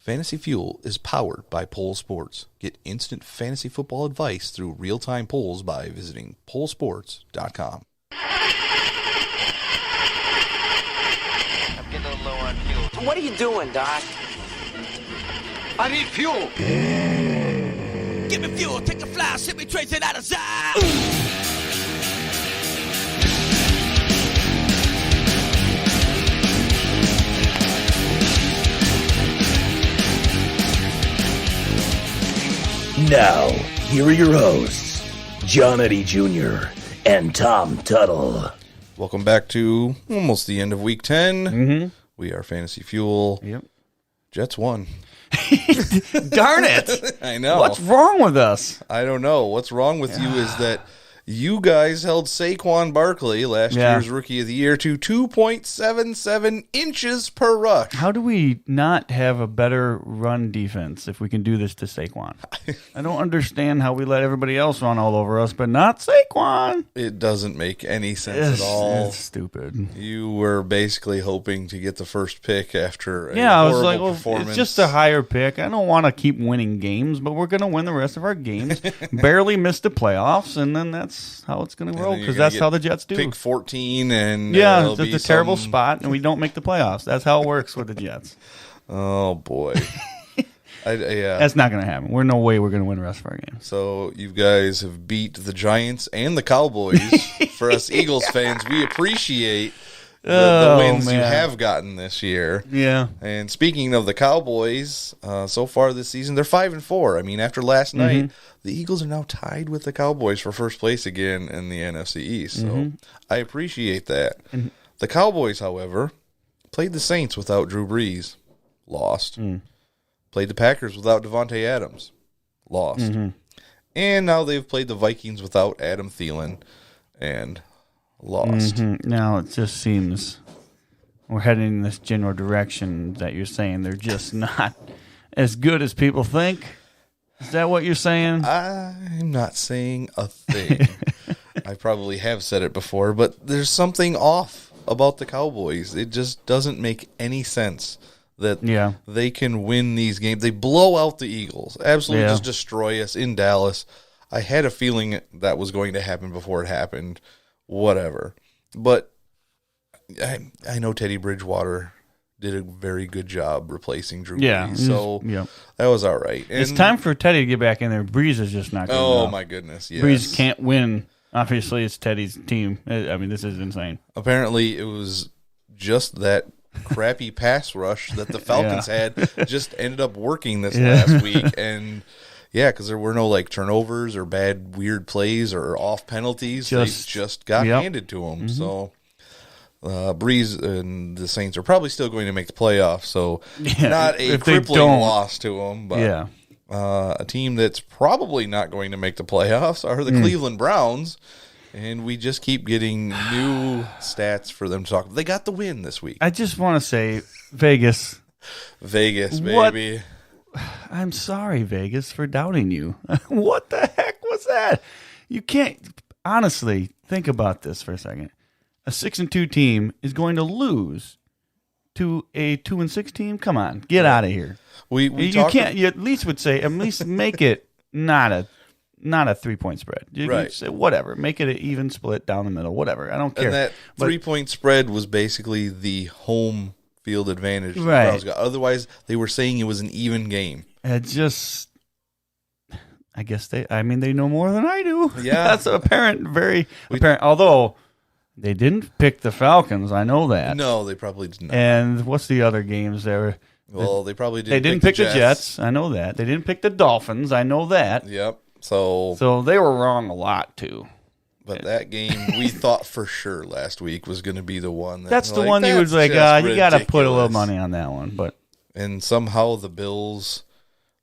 Fantasy Fuel is powered by Pole Sports. Get instant fantasy football advice through real-time polls by visiting polesports.com. I'm getting a little low on fuel. What are you doing, Doc? I need fuel. Give me fuel, take a fly, send me trace it out of sight. Now, here are your hosts, John Eddie Jr. and Tom Tuttle. Welcome back to almost the end of Week 10. Mm-hmm. We are Fantasy Fuel. Yep. Jets won. Darn it. I know. What's wrong with us? I don't know. What's wrong with you is that you guys held Saquon Barkley, last year's Rookie of the Year, to 2.77 inches per rush. How do we not have a better run defense if we can do this to Saquon? I don't understand how we let everybody else run all over us, but not Saquon. It doesn't make any sense at all. It's stupid. You were basically hoping to get the first pick after a I was horrible like, well, performance. it's just a higher pick. I don't want to keep winning games, but we're going to win the rest of our games. Barely missed the playoffs, and then that's how it's going to roll, because that's how the Jets do. Pick 14, and it's a terrible spot, and we don't make the playoffs. That's how it works with the Jets. Oh, boy. That's not going to happen. We're no way we're going to win the rest of our games. So you guys have beat the Giants and the Cowboys. For us Eagles fans, we appreciate the wins you have gotten this year. Yeah. And speaking of the Cowboys, so far this season, they're 5-4. I mean, after last night, the Eagles are now tied with the Cowboys for first place again in the NFC East. So I appreciate that. The Cowboys, however, played the Saints without Drew Brees. Lost. Played the Packers without Devontae Adams. Lost. And now they've played the Vikings without Adam Thielen. And lost. Now it just seems we're heading in this general direction that you're saying they're just not as good as people think. Is that what you're saying? I'm not saying a thing. I probably have said it before, but there's something off about the Cowboys. It just doesn't make any sense that they can win these games. They blow out the Eagles, absolutely just destroy us in Dallas. I had a feeling that was going to happen before it happened. Whatever. But I know Teddy Bridgewater did a very good job replacing Drew Brees, so that was all right. And it's time for Teddy to get back in there. Breeze is just not good enough. My goodness, yes. Breeze can't win. Obviously, it's Teddy's team. I mean, this is insane. Apparently, it was just that crappy pass rush that the Falcons had just ended up working this last week, and because there were no turnovers or bad weird plays or off penalties. They just got handed to them. So Breeze and the Saints are probably still going to make the playoffs. So not a crippling loss to them, but a team that's probably not going to make the playoffs are the Cleveland Browns. And we just keep getting new stats for them to talk about. They got the win this week. I just want to say, Vegas. Vegas, baby. I'm sorry, Vegas, for doubting you. What the heck was that? You can't honestly think about this for a second. A 6-2 team is going to lose to a 2-6 team. Come on, get out of here. You can't. You at least would say, at least make it not a 3-point spread. You say, whatever, make it an even split down the middle. Whatever, I don't care. And that 3-point spread was basically the home field advantage the Browns got. Otherwise, they were saying it was an even game. I guess they know more than I do. Yeah. That's apparent, very apparent. Although they didn't pick the Falcons, I know that. No, they probably didn't. And what's the other games there? Well, they probably didn't. They didn't pick the Jets. I know that. They didn't pick the Dolphins. I know that. Yep. So they were wrong a lot too. But that game, we thought for sure last week was going to be the one. That's the one you was like, you got to put a little money on that one. And somehow the Bills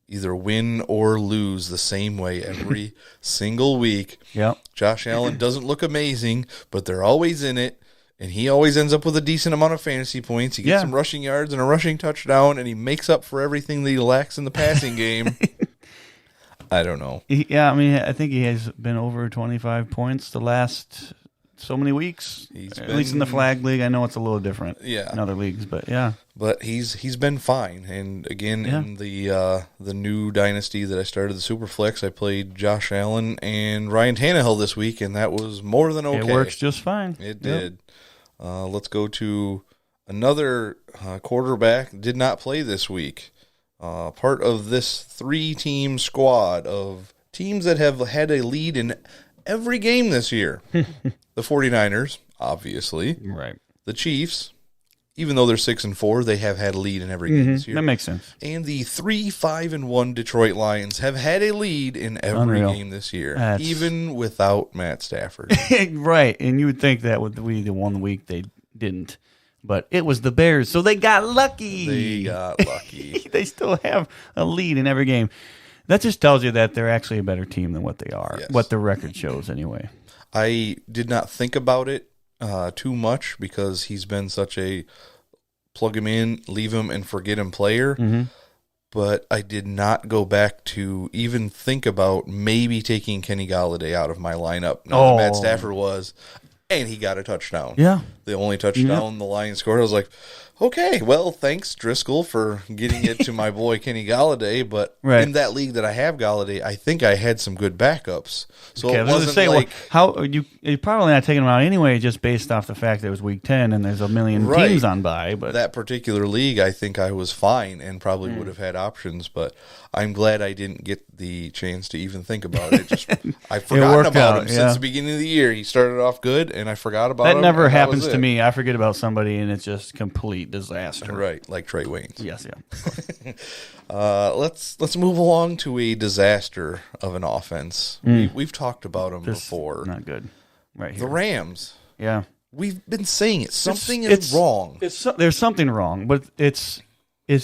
either win or lose the same way every single week. Yep. Josh Allen doesn't look amazing, but they're always in it. And he always ends up with a decent amount of fantasy points. He gets some rushing yards and a rushing touchdown, and he makes up for everything that he lacks in the passing game. I don't know. I think he has been over 25 points the last so many weeks. He's At least in the flag league, I know it's a little different. Yeah. In other leagues, but yeah. But he's been fine. And again, in the new dynasty that I started, the Superflex, I played Josh Allen and Ryan Tannehill this week, and that was more than okay. It works just fine. It did. Let's go to another quarterback. Did not play this week. Part of this 3-team squad of teams that have had a lead in every game this year. The 49ers, obviously. Right. The Chiefs, even though they're 6-4, they have had a lead in every game this year. That makes sense. And the 3-5-1 Detroit Lions have had a lead in every game this year, even without Matt Stafford. Right. And you would think that would be the 1 week they didn't. But it was the Bears, so they got lucky. They still have a lead in every game. That just tells you that they're actually a better team than what they are, what the record shows anyway. I did not think about it too much because he's been such a plug him in, leave him, and forget him player. Mm-hmm. But I did not go back to even think about maybe taking Kenny Galladay out of my lineup. Now Matt Stafford was, and he got a touchdown. Yeah. The only touchdown the Lions scored. I was like, okay, well, thanks, Driscoll, for getting it to my boy Kenny Galladay. But in that league that I have Galladay, I think I had some good backups. So it wasn't like... how you're probably not taking him out anyway, just based off the fact that it was Week 10 and there's a million teams on bye. But that particular league, I think I was fine and probably would have had options. But I'm glad I didn't get the chance to even think about it. Just I've forgotten about him since the beginning of the year. He started off good, and I forgot about him. That never happens to me. I forget about somebody, and it's just complete disaster. Right, like Trey Waynes. Yes, yeah. Let's move along to a disaster of an offense. We've talked about them before. Not good. Right here. The Rams. Yeah. We've been saying it. Something is wrong. There's something wrong, but it's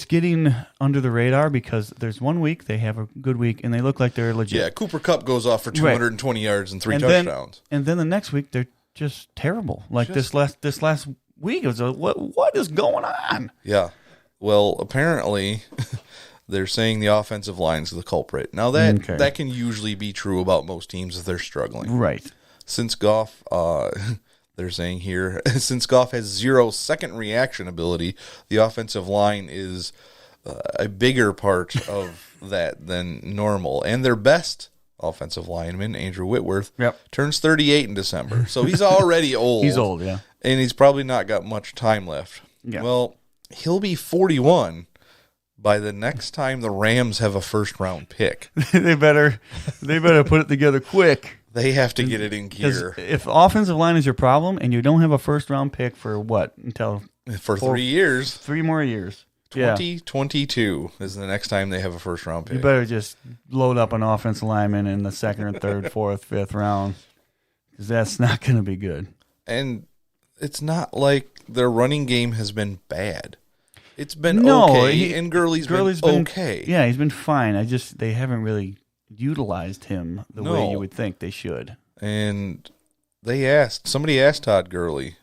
getting under the radar because there's 1 week they have a good week and they look like they're legit. Yeah, Cooper Kupp goes off for 220 yards and 3 touchdowns. And then the next week they're just terrible. Like this last week, it was what is going on? Yeah. Well, apparently they're saying the offensive line's the culprit. Now that can usually be true about most teams if they're struggling. Right. Since Goff, they're saying here, since Goff has 0 second reaction ability, the offensive line is a bigger part of that than normal. And their best offensive lineman, Andrew Whitworth, turns 38 in December. So he's already old. He's old, yeah. And he's probably not got much time left. Yeah. Well, he'll be 41 by the next time the Rams have a first-round pick. They better put it together quick. They have to get it in gear. If offensive line is your problem and you don't have a first-round pick for what? For 3 years. 3 more years. 2022 is the next time they have a first-round pick. You better just load up an offensive lineman in the second or third, fourth, fifth round because that's not going to be good. And it's not like their running game has been bad. It's been okay, and Gurley's been okay. Yeah, he's been fine. They haven't really utilized him the way you would think they should. And somebody asked Todd Gurley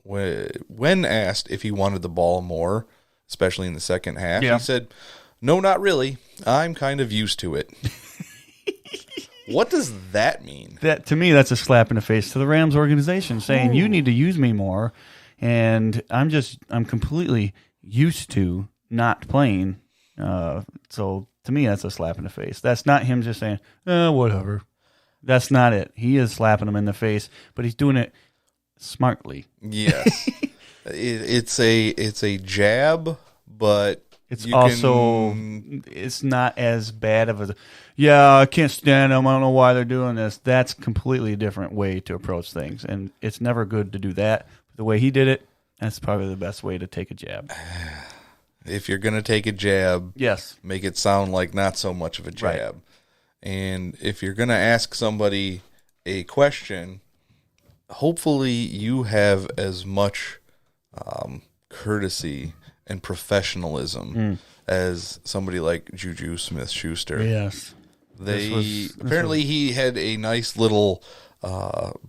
when asked if he wanted the ball more, especially in the second half. He said, "No, not really. I'm kind of used to it." What does that mean? That to me, that's a slap in the face to the Rams organization, saying you need to use me more, and I'm completely used to not playing. So to me, that's a slap in the face. That's not him just saying, whatever. That's not it. He is slapping him in the face, but he's doing it smartly. Yes. It's a jab, but it's not as bad of a, I can't stand them. I don't know why they're doing this. That's completely a different way to approach things, and it's never good to do that. The way he did it, that's probably the best way to take a jab. If you're going to take a jab, make it sound like not so much of a jab. Right. And if you're going to ask somebody a question, hopefully you have as much courtesy and professionalism as somebody like Juju Smith-Schuster. Yes. Apparently he had a nice little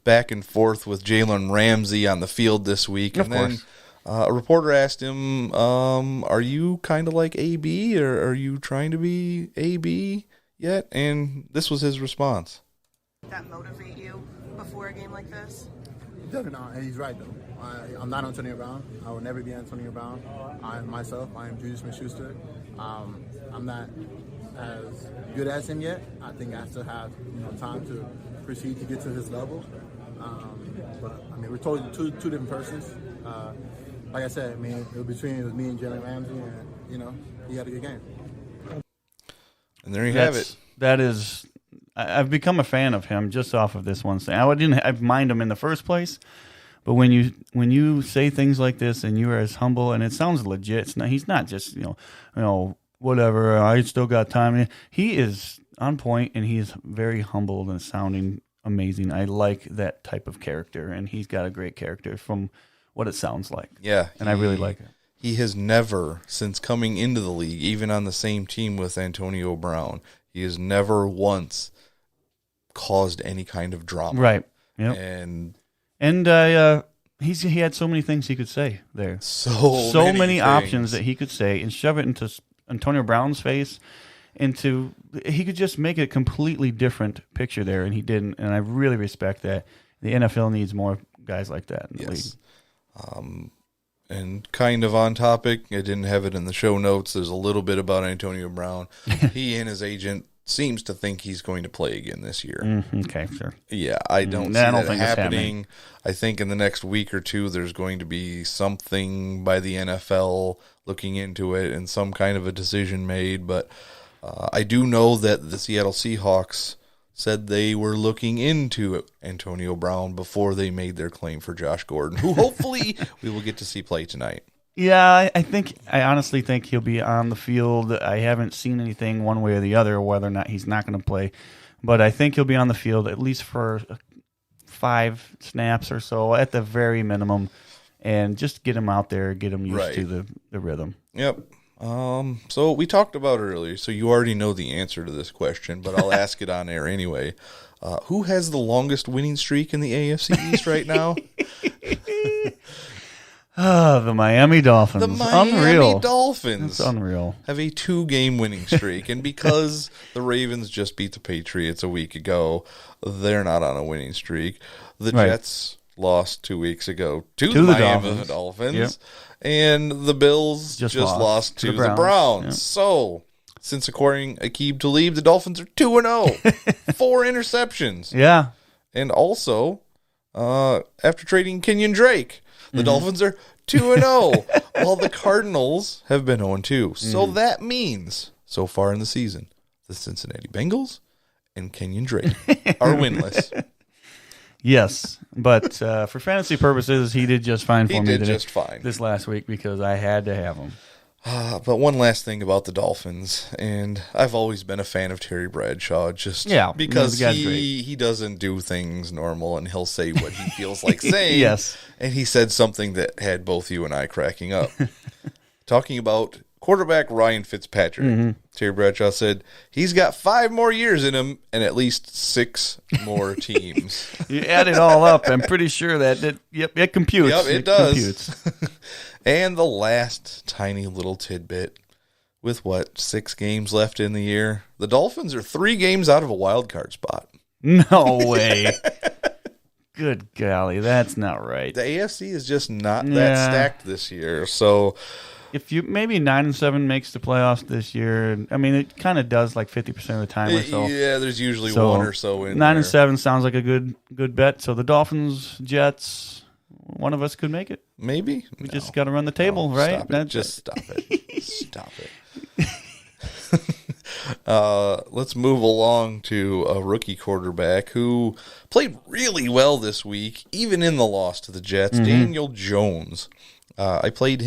back and forth with Jalen Ramsey on the field this week. Of course. Then a reporter asked him, are you kind of like AB, or are you trying to be AB yet? And this was his response. That motivate you before a game like this? Definitely not. And he's right, though. I'm not Antonio Brown. I will never be Antonio Brown. I am Juju Smith-Schuster. I'm not as good as him yet. I think I still have time to proceed to get to his level. But I mean, we're totally two different persons. Like I said, I mean, it was me and Jalen Ramsey, and he had a good game. And there you have it. That is, I've become a fan of him just off of this one thing. I didn't mind him in the first place, but when you say things like this and you are as humble, and it sounds legit. He's not just whatever. I still got time. He is on point, and he is very humbled and sounding amazing. I like that type of character, and he's got a great character from what it sounds like. Yeah, and I really like it. He has never, since coming into the league, even on the same team with Antonio Brown, he has never once caused any kind of drama. Right. Yep. And he had so many things he could say there. So many options that he could say and shove it into Antonio Brown's face. He could just make a completely different picture there, and he didn't. And I really respect that. The NFL needs more guys like that in the league. And kind of on topic, I didn't have it in the show notes. There's a little bit about Antonio Brown. He and his agent seems to think he's going to play again this year. Okay, sure. Yeah, I don't see that happening. I think in the next week or two, there's going to be something by the NFL looking into it and some kind of a decision made. But I do know that the Seattle Seahawks said they were looking into Antonio Brown before they made their claim for Josh Gordon, who hopefully we will get to see play tonight. Yeah, I honestly think he'll be on the field. I haven't seen anything one way or the other whether or not he's not going to play, but I think he'll be on the field at least for 5 snaps or so at the very minimum, and just get him out there, get him used to the rhythm. Yep. So we talked about it earlier, so you already know the answer to this question, but I'll ask it on air anyway. Who has the longest winning streak in the AFC East right now? The Miami Dolphins. The Miami Dolphins. That's unreal. Have a 2-game winning streak, and because the Ravens just beat the Patriots a week ago, they're not on a winning streak. The Jets lost 2 weeks ago to the Miami Dolphins. Yep. And the Bills just lost to the Browns. Yep. So, since acquiring Aqib Talib, the Dolphins are 2-0. 4 interceptions. Yeah. And also, after trading Kenyon Drake, the Dolphins are 2-0, while the Cardinals have been 0-2. So that means, so far in the season, the Cincinnati Bengals and Kenyon Drake are winless. Yes, but for fantasy purposes, he did just fine for me this last week because I had to have him. But one last thing about the Dolphins, and I've always been a fan of Terry Bradshaw, because he doesn't do things normal, and he'll say what he feels like saying. Yes. And he said something that had both you and I cracking up. Talking about quarterback Ryan Fitzpatrick. Terry Bradshaw said, he's got 5 more years in him and at least 6 more teams. You add it all up, I'm pretty sure that it computes. Yep, it does. And the last tiny little tidbit, with 6 games left in the year, the Dolphins are 3 games out of a wild card spot. No way. Good golly, that's not right. The AFC is just not that stacked this year, so if you maybe 9-7 makes the playoffs this year, I mean it kind of does like 50% of the time or so. Yeah, there's usually one or so in 9-7 sounds like a good bet. So the Dolphins, Jets, one of us could make it. Maybe we just got to run the table, right? Stop it. Just stop it. Stop it. Let's move along to a rookie quarterback who played really well this week, even in the loss to the Jets. Daniel Jones. I played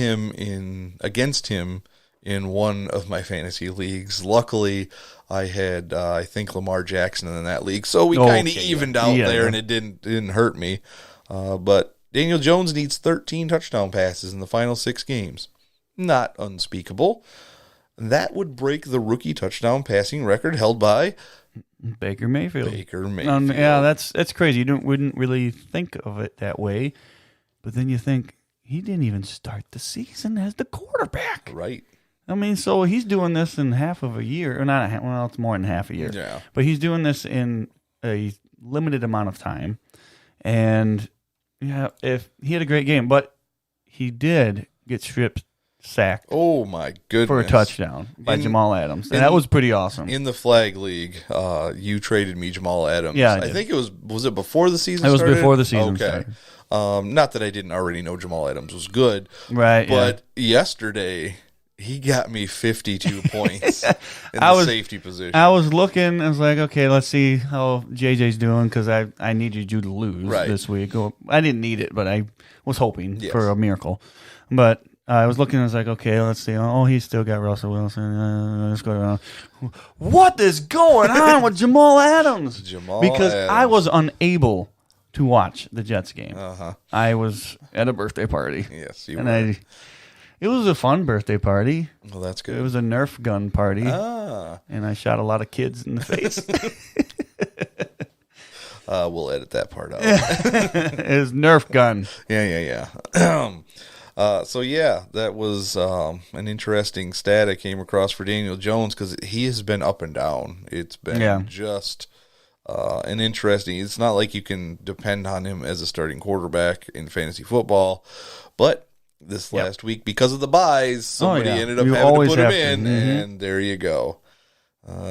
against him in one of my fantasy leagues. Luckily, I had I think Lamar Jackson in that league, so we kind of evened out there, and it didn't hurt me. But Daniel Jones needs 13 touchdown passes in the final 6 games. Not unspeakable. That would break the rookie touchdown passing record held by Baker Mayfield. Yeah, that's crazy. You wouldn't really think of it that way, but then you think, he didn't even start the season as the quarterback. Right. I mean, so he's doing this in half of a year. Or not, well, it's more than half a year. Yeah. But he's doing this in a limited amount of time. And yeah, if he had a great game, but he did get sacked Oh my goodness! for a touchdown by Jamal Adams, and that was pretty awesome. In the flag league, you traded me Jamal Adams. Yeah, I I did. think it was it before the season It was started? before the season Okay. started. Not that I didn't already know Jamal Adams was good, Right, but yesterday he got me 52 points in I the was- safety position. I was looking. I was like, okay, let's see how JJ's doing because I needed you to lose Right. this week. Well, I didn't need it, but I was hoping Yes. for a miracle. But I was looking. I was like, okay, let's see. Oh, he's still got Russell Wilson. Let's go around. What is going on with Jamal Adams? Because I Adams. was unable to watch the Jets game. Uh-huh. I was at a birthday party. Yes, you and were. it was a fun birthday party. Well, that's good. It was a Nerf gun party, Ah. and I shot a lot of kids in the face. We'll edit that part out. It was Nerf gun. Yeah. So yeah, that was an interesting stat I came across for Daniel Jones because he has been up and down. It's been just an interesting. It's not like you can depend on him as a starting quarterback in fantasy football, but this last week because of the buys, somebody ended up You having to always put him have in, to. Mhm. and there you go.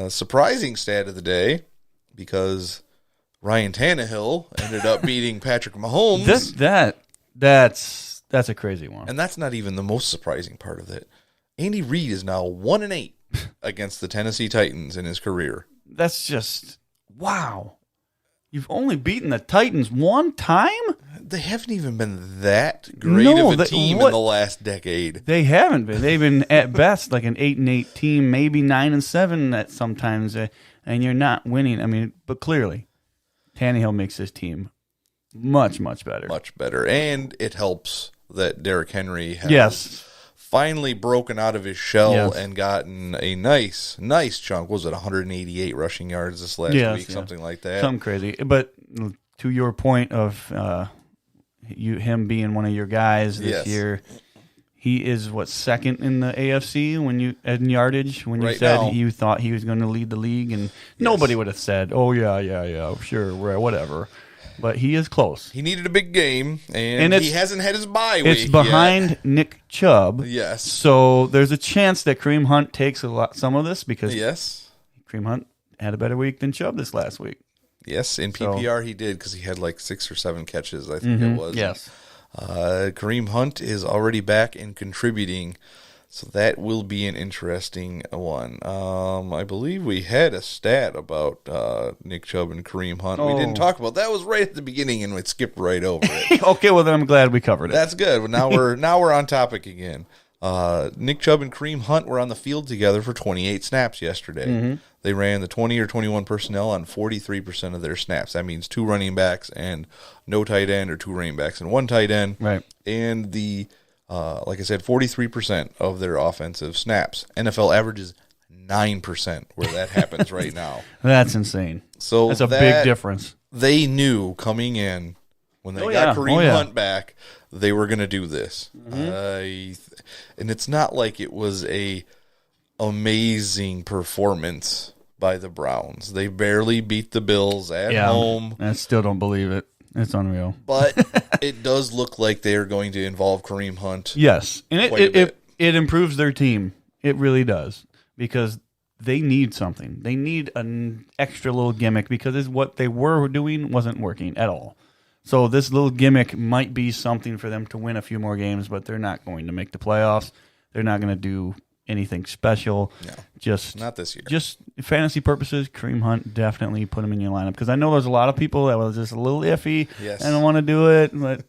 Surprising stat of the day because Ryan Tannehill ended up beating Patrick Mahomes. That's a crazy one. And that's not even the most surprising part of it. Andy Reid is now 1-8 against the Tennessee Titans in his career. That's just wow. You've only beaten the Titans one time? They haven't even been that great No, of a team in the last decade. They haven't been. They've been at best like an 8-8 team, maybe 9-7 at sometimes, and you're not winning. I mean, but clearly, Tannehill makes this team much, much better. Much better. And it helps that Derrick Henry has finally broken out of his shell and gotten a nice chunk. Was it 188 rushing yards this last week? Something like that. Something crazy. But to your point of him being one of your guys this year, he is second in the AFC when you in yardage. When you said you thought he was going to lead the league, and nobody would have said, "Oh yeah, sure, whatever." But he is close. He needed a big game, and he hasn't had his bye week. It's behind yet. Nick Chubb. Yes. So there's a chance that Kareem Hunt takes some of this because Kareem Hunt had a better week than Chubb this last week. Yes, in PPR he did because he had like 6 or 7 catches, I think it was. Yes. Kareem Hunt is already back and contributing, so that will be an interesting one. I believe we had a stat about Nick Chubb and Kareem Hunt. We didn't talk about that. Was right at the beginning, and we skipped right over it. Okay, well then I'm glad we covered it. That's good. Well, now we're on topic again. Nick Chubb and Kareem Hunt were on the field together for 28 snaps yesterday. Mm-hmm. They ran the 20 or 21 personnel on 43% of their snaps. That means 2 running backs and no tight end, or 2 running backs and 1 tight end. Right. And the like I said, 43% of their offensive snaps. NFL averages 9% where that happens right now. That's insane. So that's a big difference. They knew coming in when they got Kareem Hunt back, they were going to do this. And it's not like it was a amazing performance by the Browns. They barely beat the Bills at home. I still don't believe it. It's unreal. But it does look like they are going to involve Kareem Hunt. Yes. And it improves their team. It really does. Because they need something. They need an extra little gimmick because what they were doing wasn't working at all. So this little gimmick might be something for them to win a few more games, but they're not going to make the playoffs. They're not going to do anything special. No, just not this year. Just fantasy purposes, Kareem Hunt, definitely put him in your lineup because I know there's a lot of people that was just a little iffy. Yes. I don't want to do it, but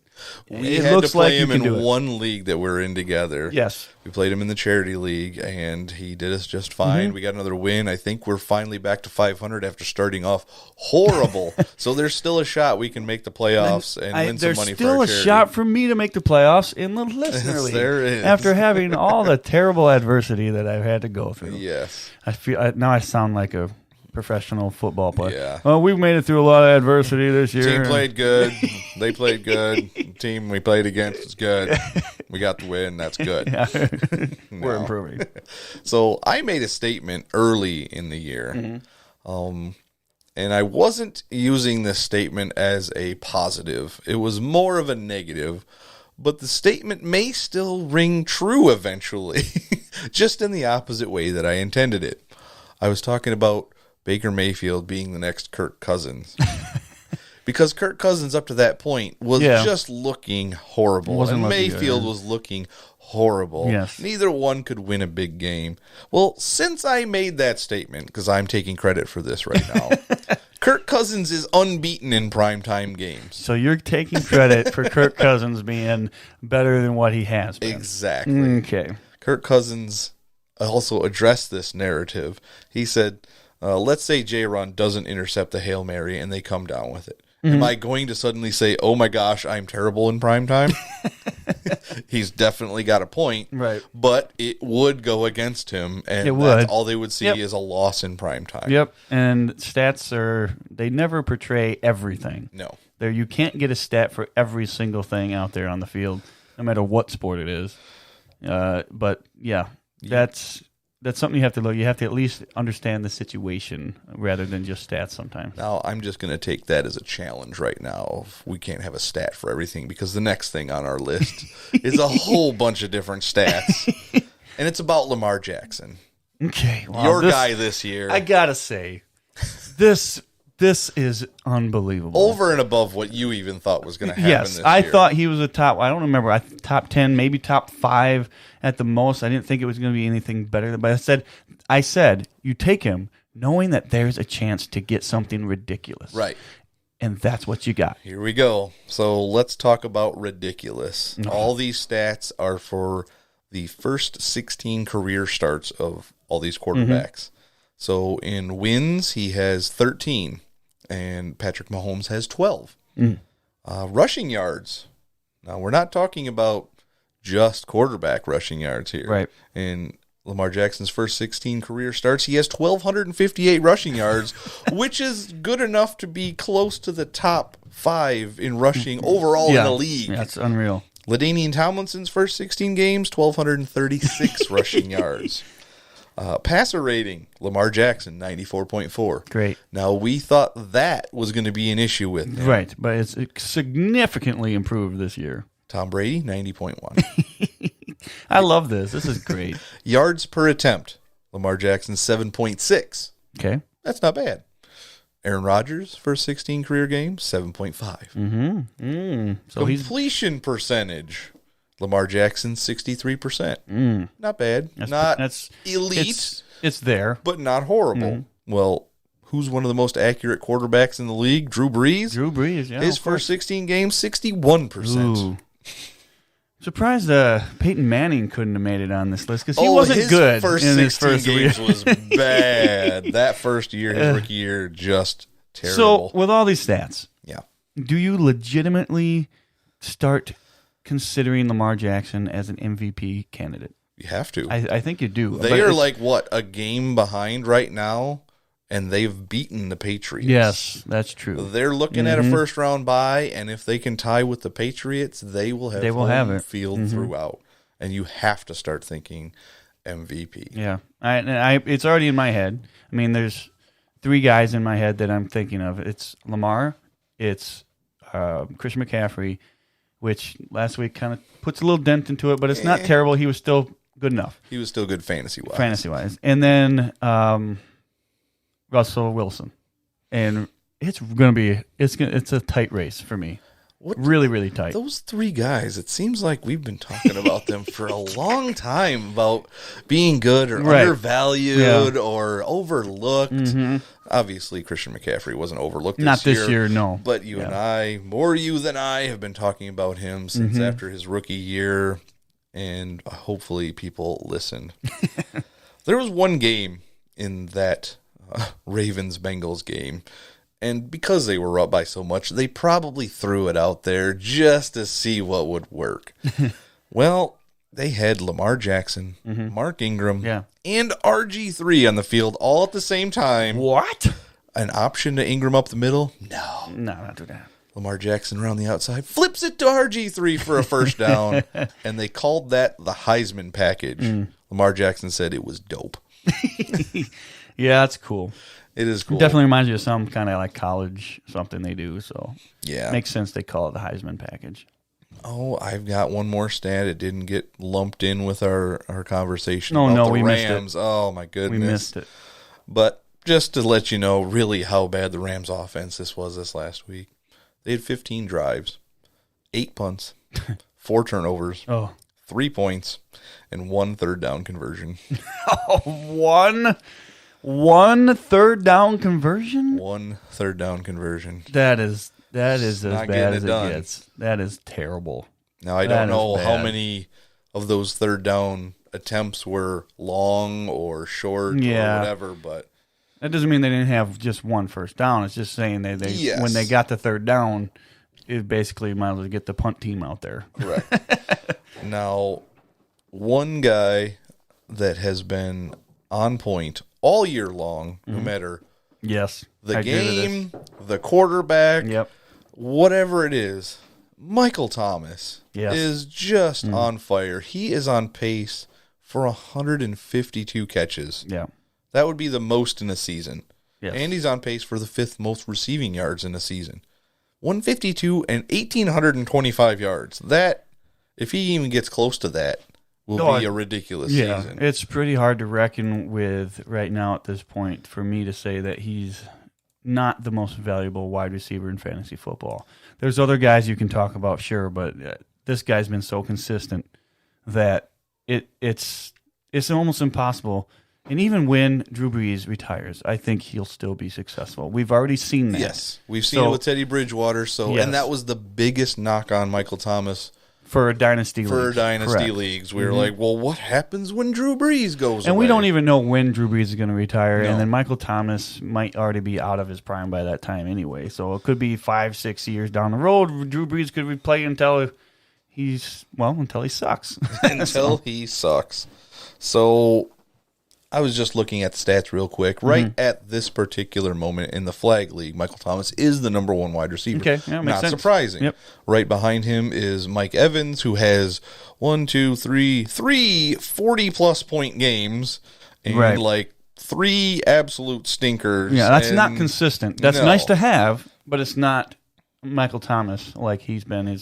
we it had looks to play like him in one league that we're in together. Yes. We played him in the charity league, and he did us just fine. We got another win. I think we're finally back to 500 after starting off horrible. So there's still a shot we can make the playoffs and win some money for our charity. There's still a shot for me to make the playoffs in the listener league. There is. After having all the terrible adversity that I've had to go through. Yes. I feel now I sound like a professional football player. Yeah. Well, we've made it through a lot of adversity this year. Team played good. They played good. The team we played against was good. We got the win. That's good. Yeah. We're improving. So I made a statement early in the year. And I wasn't using this statement as a positive. It was more of a negative. But the statement may still ring true eventually, just in the opposite way that I intended it. I was talking about Baker Mayfield being the next Kirk Cousins. Because Kirk Cousins, up to that point, was just looking horrible. Wasn't and looking Mayfield good. was looking horrible. Yes. Neither one could win a big game. Well, since I made that statement, because I'm taking credit for this right now, Kirk Cousins is unbeaten in primetime games. So you're taking credit for Kirk Cousins being better than what he has been. Exactly. Okay. Kirk Cousins also addressed this narrative. He said, let's say J-Ron doesn't intercept the Hail Mary and they come down with it. Am I going to suddenly say, oh my gosh, I'm terrible in primetime? He's definitely got a point. Right. But it would go against him, and It that's would. all they would see is a loss in primetime. Yep. And stats they never portray everything. No. You can't get a stat for every single thing out there on the field, no matter what sport it is. But yeah, that's something you have to look. You have to at least understand the situation rather than just stats sometimes. Now, I'm just going to take that as a challenge right now. We can't have a stat for everything because the next thing on our list is a whole bunch of different stats. And it's about Lamar Jackson. Okay. Well, Your guy this year. I got to say, this is unbelievable. Over and above what you even thought was going to happen Yes, this I year. thought he was a top, I don't remember, top 10, maybe top 5 at the most. I didn't think it was going to be anything better. But I said, you take him knowing that there's a chance to get something ridiculous. Right. And that's what you got. Here we go. So let's talk about ridiculous. All these stats are for the first 16 career starts of all these quarterbacks. So in wins, he has 13, and Patrick Mahomes has 12. Rushing yards. Now, we're not talking about just quarterback rushing yards here. Right. In Lamar Jackson's first 16 career starts, he has 1,258 rushing yards, which is good enough to be close to the top 5 in rushing overall in the league. Yeah, that's unreal. LaDainian Tomlinson's first 16 games, 1,236 rushing yards. Passer rating, Lamar Jackson, 94.4. Great. Now, we thought that was going to be an issue with him. Right, but it's significantly improved this year. Tom Brady, 90.1. I love this. This is great. Yards per attempt, Lamar Jackson, 7.6. Okay. That's not bad. Aaron Rodgers, first 16 career games, 7.5. So Completion percentage, Lamar Jackson, 63%. Not bad. Not elite, It's there. but not horrible. Well, who's one of the most accurate quarterbacks in the league? Drew Brees? Drew Brees, yeah. His of course. first 16 games, 61%. Ooh. Surprised Peyton Manning couldn't have made it on this list because he his wasn't good first in his 16 first games year. was bad. That first year, his rookie year, just terrible. So, with all these stats, Yeah. do you legitimately start considering Lamar Jackson as an MVP candidate? You have to. I think you do. They But are it's- like, what, a game behind right now, and they've beaten the Patriots. Yes, that's true. They're looking at a first-round bye, and if they can tie with the Patriots, they will have home it. field throughout. And you have to start thinking MVP. Yeah, it's already in my head. I mean, there's 3 guys in my head that I'm thinking of. It's Lamar, it's Christian McCaffrey, which last week kind of puts a little dent into it, but it's not terrible. He was still good enough, He was still good fantasy-wise. fantasy-wise. And then Russell Wilson, and it's going to be it's a tight race for me. Really, really tight. Those 3 guys, it seems like we've been talking about them for a long time about being good or Right. undervalued or overlooked. Obviously, Christian McCaffrey wasn't overlooked Not this year, no. But you and I, more you than I, have been talking about him since after his rookie year, and hopefully people listened. There was one game in that Ravens-Bengals game, and because they were up by so much, they probably threw it out there just to see what would work. Well, they had Lamar Jackson, Mark Ingram, and RG3 on the field all at the same time. What? An option to Ingram up the middle? No. No, not do that. Lamar Jackson around the outside, flips it to RG3 for a first down, and they called that the Heisman package. Lamar Jackson said it was dope. Yeah, that's cool. It is cool. Definitely reminds you of some kind of like college something they do. So Yeah. makes sense they call it the Heisman package. Oh, I've got one more stat. It didn't get lumped in with our conversation Oh, about no, the we missed Rams. it. Oh, my goodness. We missed it. But just to let you know really how bad the Rams offense this last week. They had 15 drives, 8 punts, 4 turnovers, Oh, 3 points, and 1 third down conversion. one third down conversion? 1 third down conversion. That is as not bad getting as it it done. gets. That is terrible. Now, I That don't is know how bad. many of those third down attempts were long or short Yeah. or whatever, but That doesn't mean they didn't have just one first down. It's just saying they Yes. when they got the third down, it basically might as well get the punt team out there. correct. Now, one guy that has been on point all year long, no matter Yes. the I agree with this. game, the quarterback, Yep. whatever it is, Michael Thomas Yes. is just on fire. He is on pace for 152 catches. Yeah. That would be the most in a season. Yes. And he's on pace for the 5th most receiving yards in a season. 152 and 1,825 yards. That, if he even gets close to that, will Oh, be a ridiculous Yeah, season. it's pretty hard to reckon with right now at this point for me to say that he's not the most valuable wide receiver in fantasy football. There's other guys you can talk about, sure, but this guy's been so consistent that it's almost impossible. And even when Drew Brees retires, I think he'll still be successful. We've already seen that. Yes, we've seen So- it with Teddy Bridgewater. So, Yes. and that was the biggest knock on Michael Thomas For a dynasty for league. dynasty Correct. leagues. We were like, well, what happens when Drew Brees goes And away? we don't even know when Drew Brees is going to retire, No. and then Michael Thomas might already be out of his prime by that time anyway. So it could be 5-6 years down the road. Drew Brees could be playing until he sucks. until he sucks. So I was just looking at the stats real quick. Right at this particular moment in the flag league, Michael Thomas is the number 1 wide receiver. Okay, yeah, makes Not sense. surprising. Yep. Right behind him is Mike Evans, who has 3 40-plus point games and Right. like 3 absolute stinkers. Yeah, that's not and- consistent. That's No. nice to have, but it's not Michael Thomas like he's been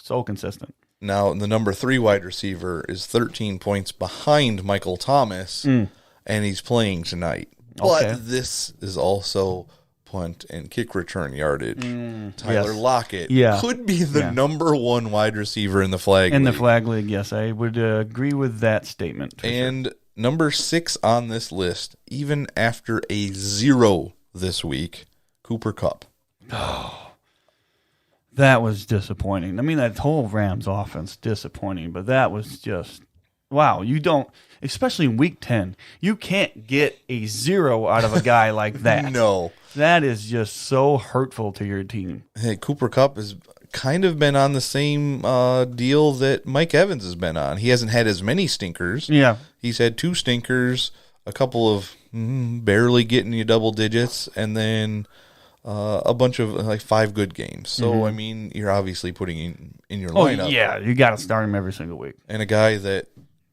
so consistent. Now, the number 3 wide receiver is 13 points behind Michael Thomas, and he's playing tonight. Okay. But this is also punt and kick return yardage. Tyler Yes. Lockett Yeah. could be the Yeah. number 1 wide receiver in the flag In the league. flag league, yes, I would agree with that statement. for sure. And number 6 on this list, even after a 0 this week, Cooper Kupp. That was disappointing. I mean, that whole Rams offense disappointing, but that was just wow. You don't, especially in Week 10, you can't get a 0 out of a guy like that. No. That is just so hurtful to your team. Hey, Cooper Kupp has kind of been on the same deal that Mike Evans has been on. He hasn't had as many stinkers. Yeah, He's had 2 stinkers, a couple of barely getting you double digits, and then a bunch of like 5 good games. So, I mean, you're obviously putting in your lineup. yeah, you got to start him every single week. And a guy that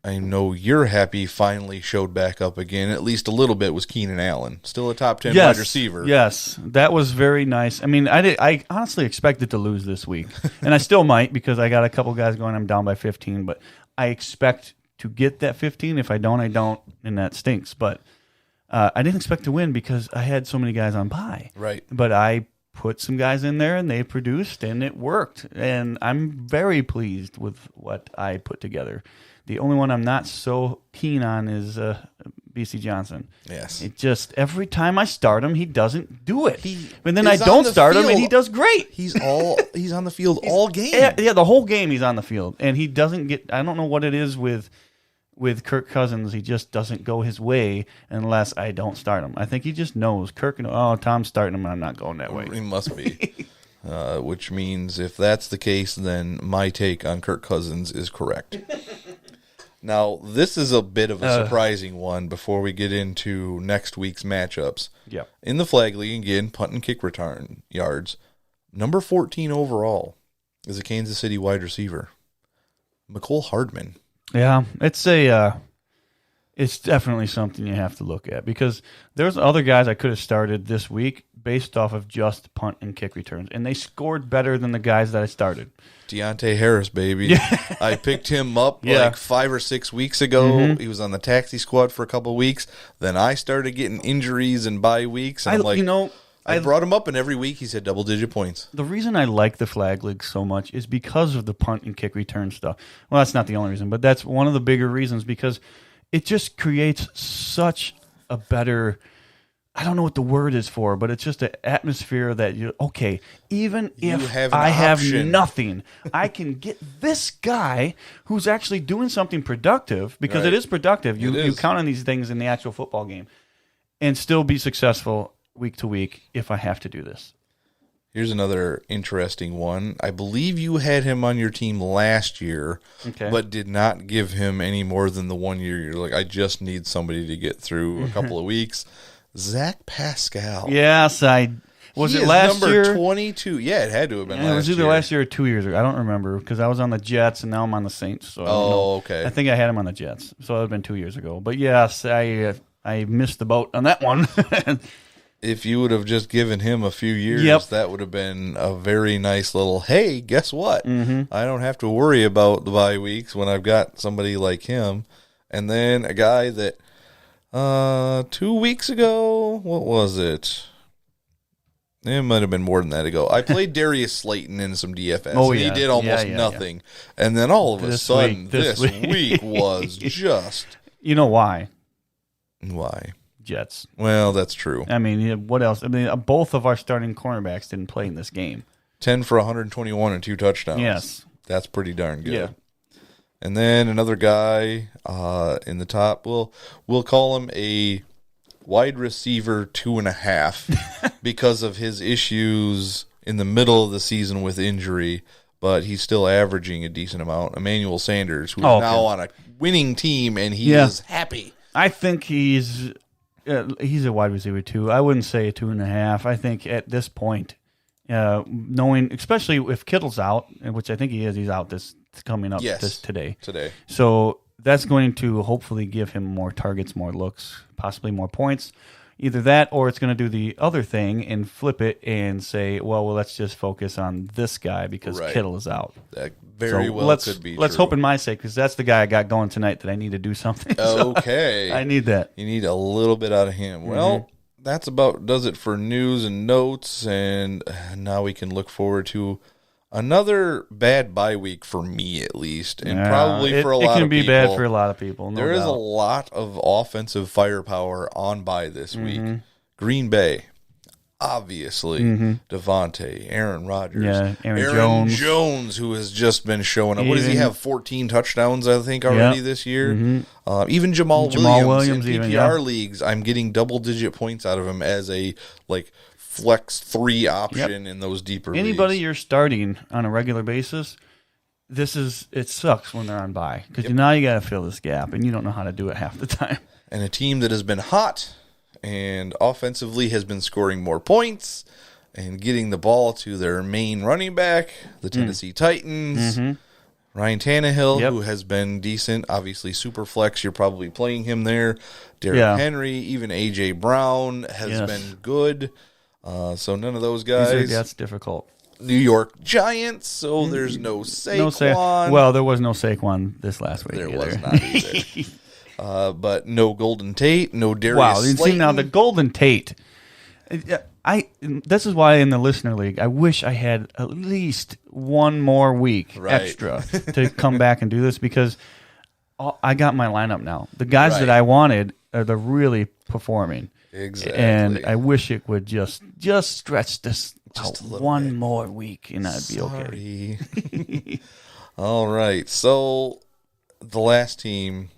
I know you're happy finally showed back up again, at least a little bit, was Keenan Allen. Still a top 10 wide receiver. Yes, that was very nice. I mean, I honestly expected to lose this week, and I still might because I got a couple guys going. I'm down by 15, but I expect to get that 15. If I don't, I don't, and that stinks. But I didn't expect to win because I had so many guys on bye. Right. But I put some guys in there, and they produced, and it worked. And I'm very pleased with what I put together. The only one I'm not so keen on is BC Johnson. Yes. It just every time I start him, he doesn't do it. And then is I on don't the start him, and field. he does great. He's on the field all game. Yeah, the whole game he's on the field, and he doesn't get. I don't know what it is with Kirk Cousins. He just doesn't go his way unless I don't start him. I think he just knows Tom's starting him, and I'm not going that way. He must be. Which means if that's the case, then my take on Kirk Cousins is correct. Now, this is a bit of a surprising one before we get into next week's matchups. Yeah. In the flag league, again, punt and kick return yards, number 14 overall is a Kansas City wide receiver, McCole Hardman. Yeah, it's a it's definitely something you have to look at because there's other guys I could have started this week based off of just punt and kick returns, and they scored better than the guys that I started. Deontay Harris, baby. I picked him up like 5 or 6 weeks ago. He was on the taxi squad for a couple of weeks. Then I started getting injuries and bye weeks. And I brought him up, and every week he's had double-digit points. The reason I like the flag league so much is because of the punt and kick return stuff. Well, that's not the only reason, but that's one of the bigger reasons because it just creates such a better, I don't know what the word is for, but it's just an atmosphere that even if I have nothing, I can get this guy who's actually doing something productive because it is productive. You count on these things in the actual football game and still be successful week to week if I have to do this. Here's another interesting one. I believe you had him on your team last year, but did not give him any more than the 1 year. You're like, I just need somebody to get through a couple of weeks. Zach Pascal. Yes, was it last number year? 22. Yeah, it had to have been last year. It was either last year or 2 years ago. I don't remember because I was on the Jets and now I'm on the Saints. So okay. I think I had him on the Jets, so it would have been 2 years ago. But yes, I missed the boat on that one. If you would have just given him a few years, that would have been a very nice little, hey, guess what? I don't have to worry about the bye weeks when I've got somebody like him. And then a guy that 2 weeks ago, what was it? It might have been more than that ago. I played Darius Slayton in some DFS. Oh, and he did almost nothing. Yeah. And then all of a sudden, this week was just... You know why? Why? Jets. Well, that's true. I mean, what else? I mean, both of our starting cornerbacks didn't play in this game. 10 for 121 and 2 touchdowns. Yes. That's pretty darn good. Yeah. And then another guy in the top, we'll call him a wide receiver 2.5 because of his issues in the middle of the season with injury, but he's still averaging a decent amount. Emmanuel Sanders, who's now on a winning team, and he is happy. I think he's a wide receiver too. I wouldn't say a 2.5. I think at this point, knowing, especially if Kittle's out, which I think he is, he's out this coming up today. So that's going to hopefully give him more targets, more looks, possibly more points. Either that, or it's going to do the other thing and flip it and say, well, let's just focus on this guy because Kittle is out. That very well could be Let's hope in my sake, because that's the guy I got going tonight that I need to do something. Okay. So I need that. You need a little bit out of him. Well, that's about does it for news and notes, and now we can look forward to another bad bye week for me, at least, and probably for a lot of people. It can be bad for a lot of people. There is a lot of offensive firepower on bye this week. Green Bay, obviously, Devontae, Aaron Rodgers, Aaron Jones, who has just been showing up. What does he have? 14 touchdowns, I think, already this year. Even Jamal Williams in PPR leagues, I'm getting double-digit points out of him as a flex 3 option in those deeper leagues. Anybody you're starting on a regular basis, it sucks when they're on bye because now you got to fill this gap, and you don't know how to do it half the time. And a team that has been hot and offensively has been scoring more points and getting the ball to their main running back, the Tennessee Titans. Ryan Tannehill, who has been decent, obviously super flex. You're probably playing him there. Derrick Henry, even A.J. Brown has been good. So none of those guys. That's difficult. New York Giants, so there's no Saquon. Well, there was no Saquon this last week. There was not either. But no Golden Tate, no Darius Slayton. See, now the Golden Tate. This is why in the listener league, I wish I had at least one more week extra to come back and do this because I got my lineup now. The guys that I wanted are the really performing. Exactly. And I wish it would just stretch this out one more week, and I'd be okay. All right. So the last team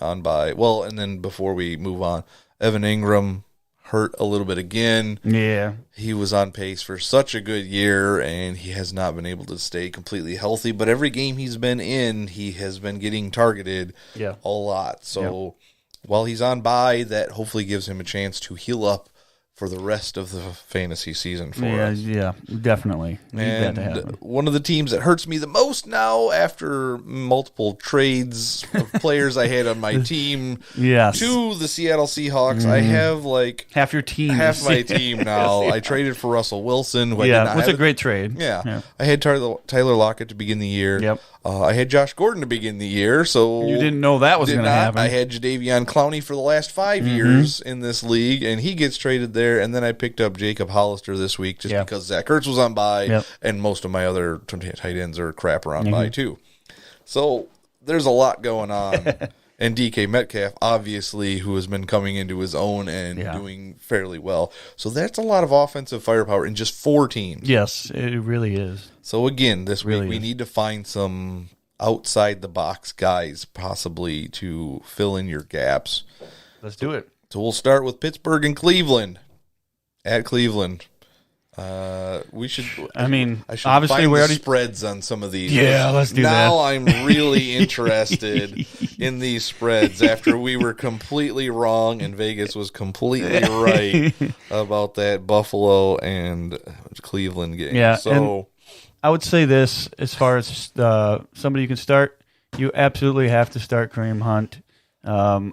on bye. Well, and then before we move on, Evan Ingram hurt a little bit again. Yeah. He was on pace for such a good year, and he has not been able to stay completely healthy. But every game he's been in, he has been getting targeted a lot. So while he's on bye, that hopefully gives him a chance to heal up for the rest of the fantasy season for Yeah, us. yeah, definitely. Need that to And happen. one of the teams that hurts me the most now, after multiple trades of players I had on my team Yes. to the Seattle Seahawks, I have like Half your team. half is- my team now. I traded for Russell Wilson. Who I did Yeah, not what's have a great trade. Yeah. I had Tyler Lockett to begin the year. Yep. I had Josh Gordon to begin the year, so You didn't know that was did going to not. happen. I had Jadeveon Clowney for the last 5 years in this league, and he gets traded there. And then I picked up Jacob Hollister this week just Yep. because Zach Ertz was on bye, Yep. and most of my other tight ends are crap around bye too. So there's a lot going on. And DK Metcalf, obviously, who has been coming into his own and doing fairly well. So that's a lot of offensive firepower in just 4 teams. Yes, it really is. So again, this Really week we is. need to find some outside the box guys possibly to fill in your gaps. Let's do it. So we'll start with Pittsburgh and Cleveland. At Cleveland. We should. I mean, I should obviously find we the already. spreads on some of these. Yeah, let's do now that. I'm really interested in these spreads after we were completely wrong and Vegas was completely right about that Buffalo and Cleveland game. Yeah, So I would say this as far as somebody you can start. You absolutely have to start Kareem Hunt. I'm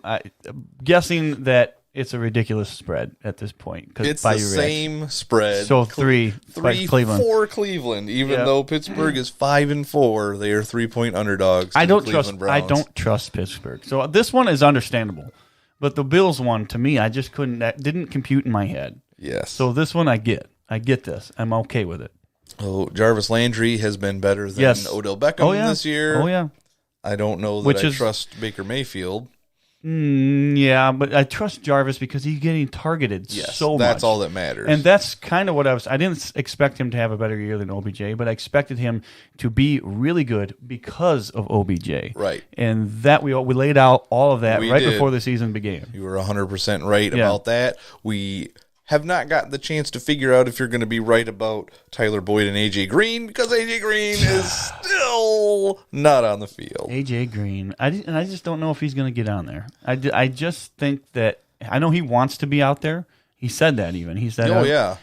guessing that it's a ridiculous spread at this point. it's by the your reaction. same spread. So three by Cleveland. For Cleveland, even Yeah. though Pittsburgh is 5-4, they are 3-point underdogs. To I the don't Cleveland trust. I Browns. don't trust Pittsburgh. So this one is understandable, but the Bills one to me, I just couldn't. That didn't compute in my head. Yes. So this one, I get. I get this. I'm okay with it. Oh, Jarvis Landry has been better than Yes. Odell Beckham this year. Oh yeah. I don't know that I trust Baker Mayfield. Yeah, but I trust Jarvis because he's getting targeted so much. That's all that matters. And that's kind of what I didn't expect him to have a better year than OBJ, but I expected him to be really good because of OBJ. Right. And that we laid out all of that We right did. before the season began. You were 100% right Yeah. about that. We have not gotten the chance to figure out if you're going to be right about Tyler Boyd and A.J. Green because A.J. Green is still not on the field. AJ Green, I just don't know if he's going to get on there. I just think that I know he wants to be out there. He said that even. He said, Oh, yeah.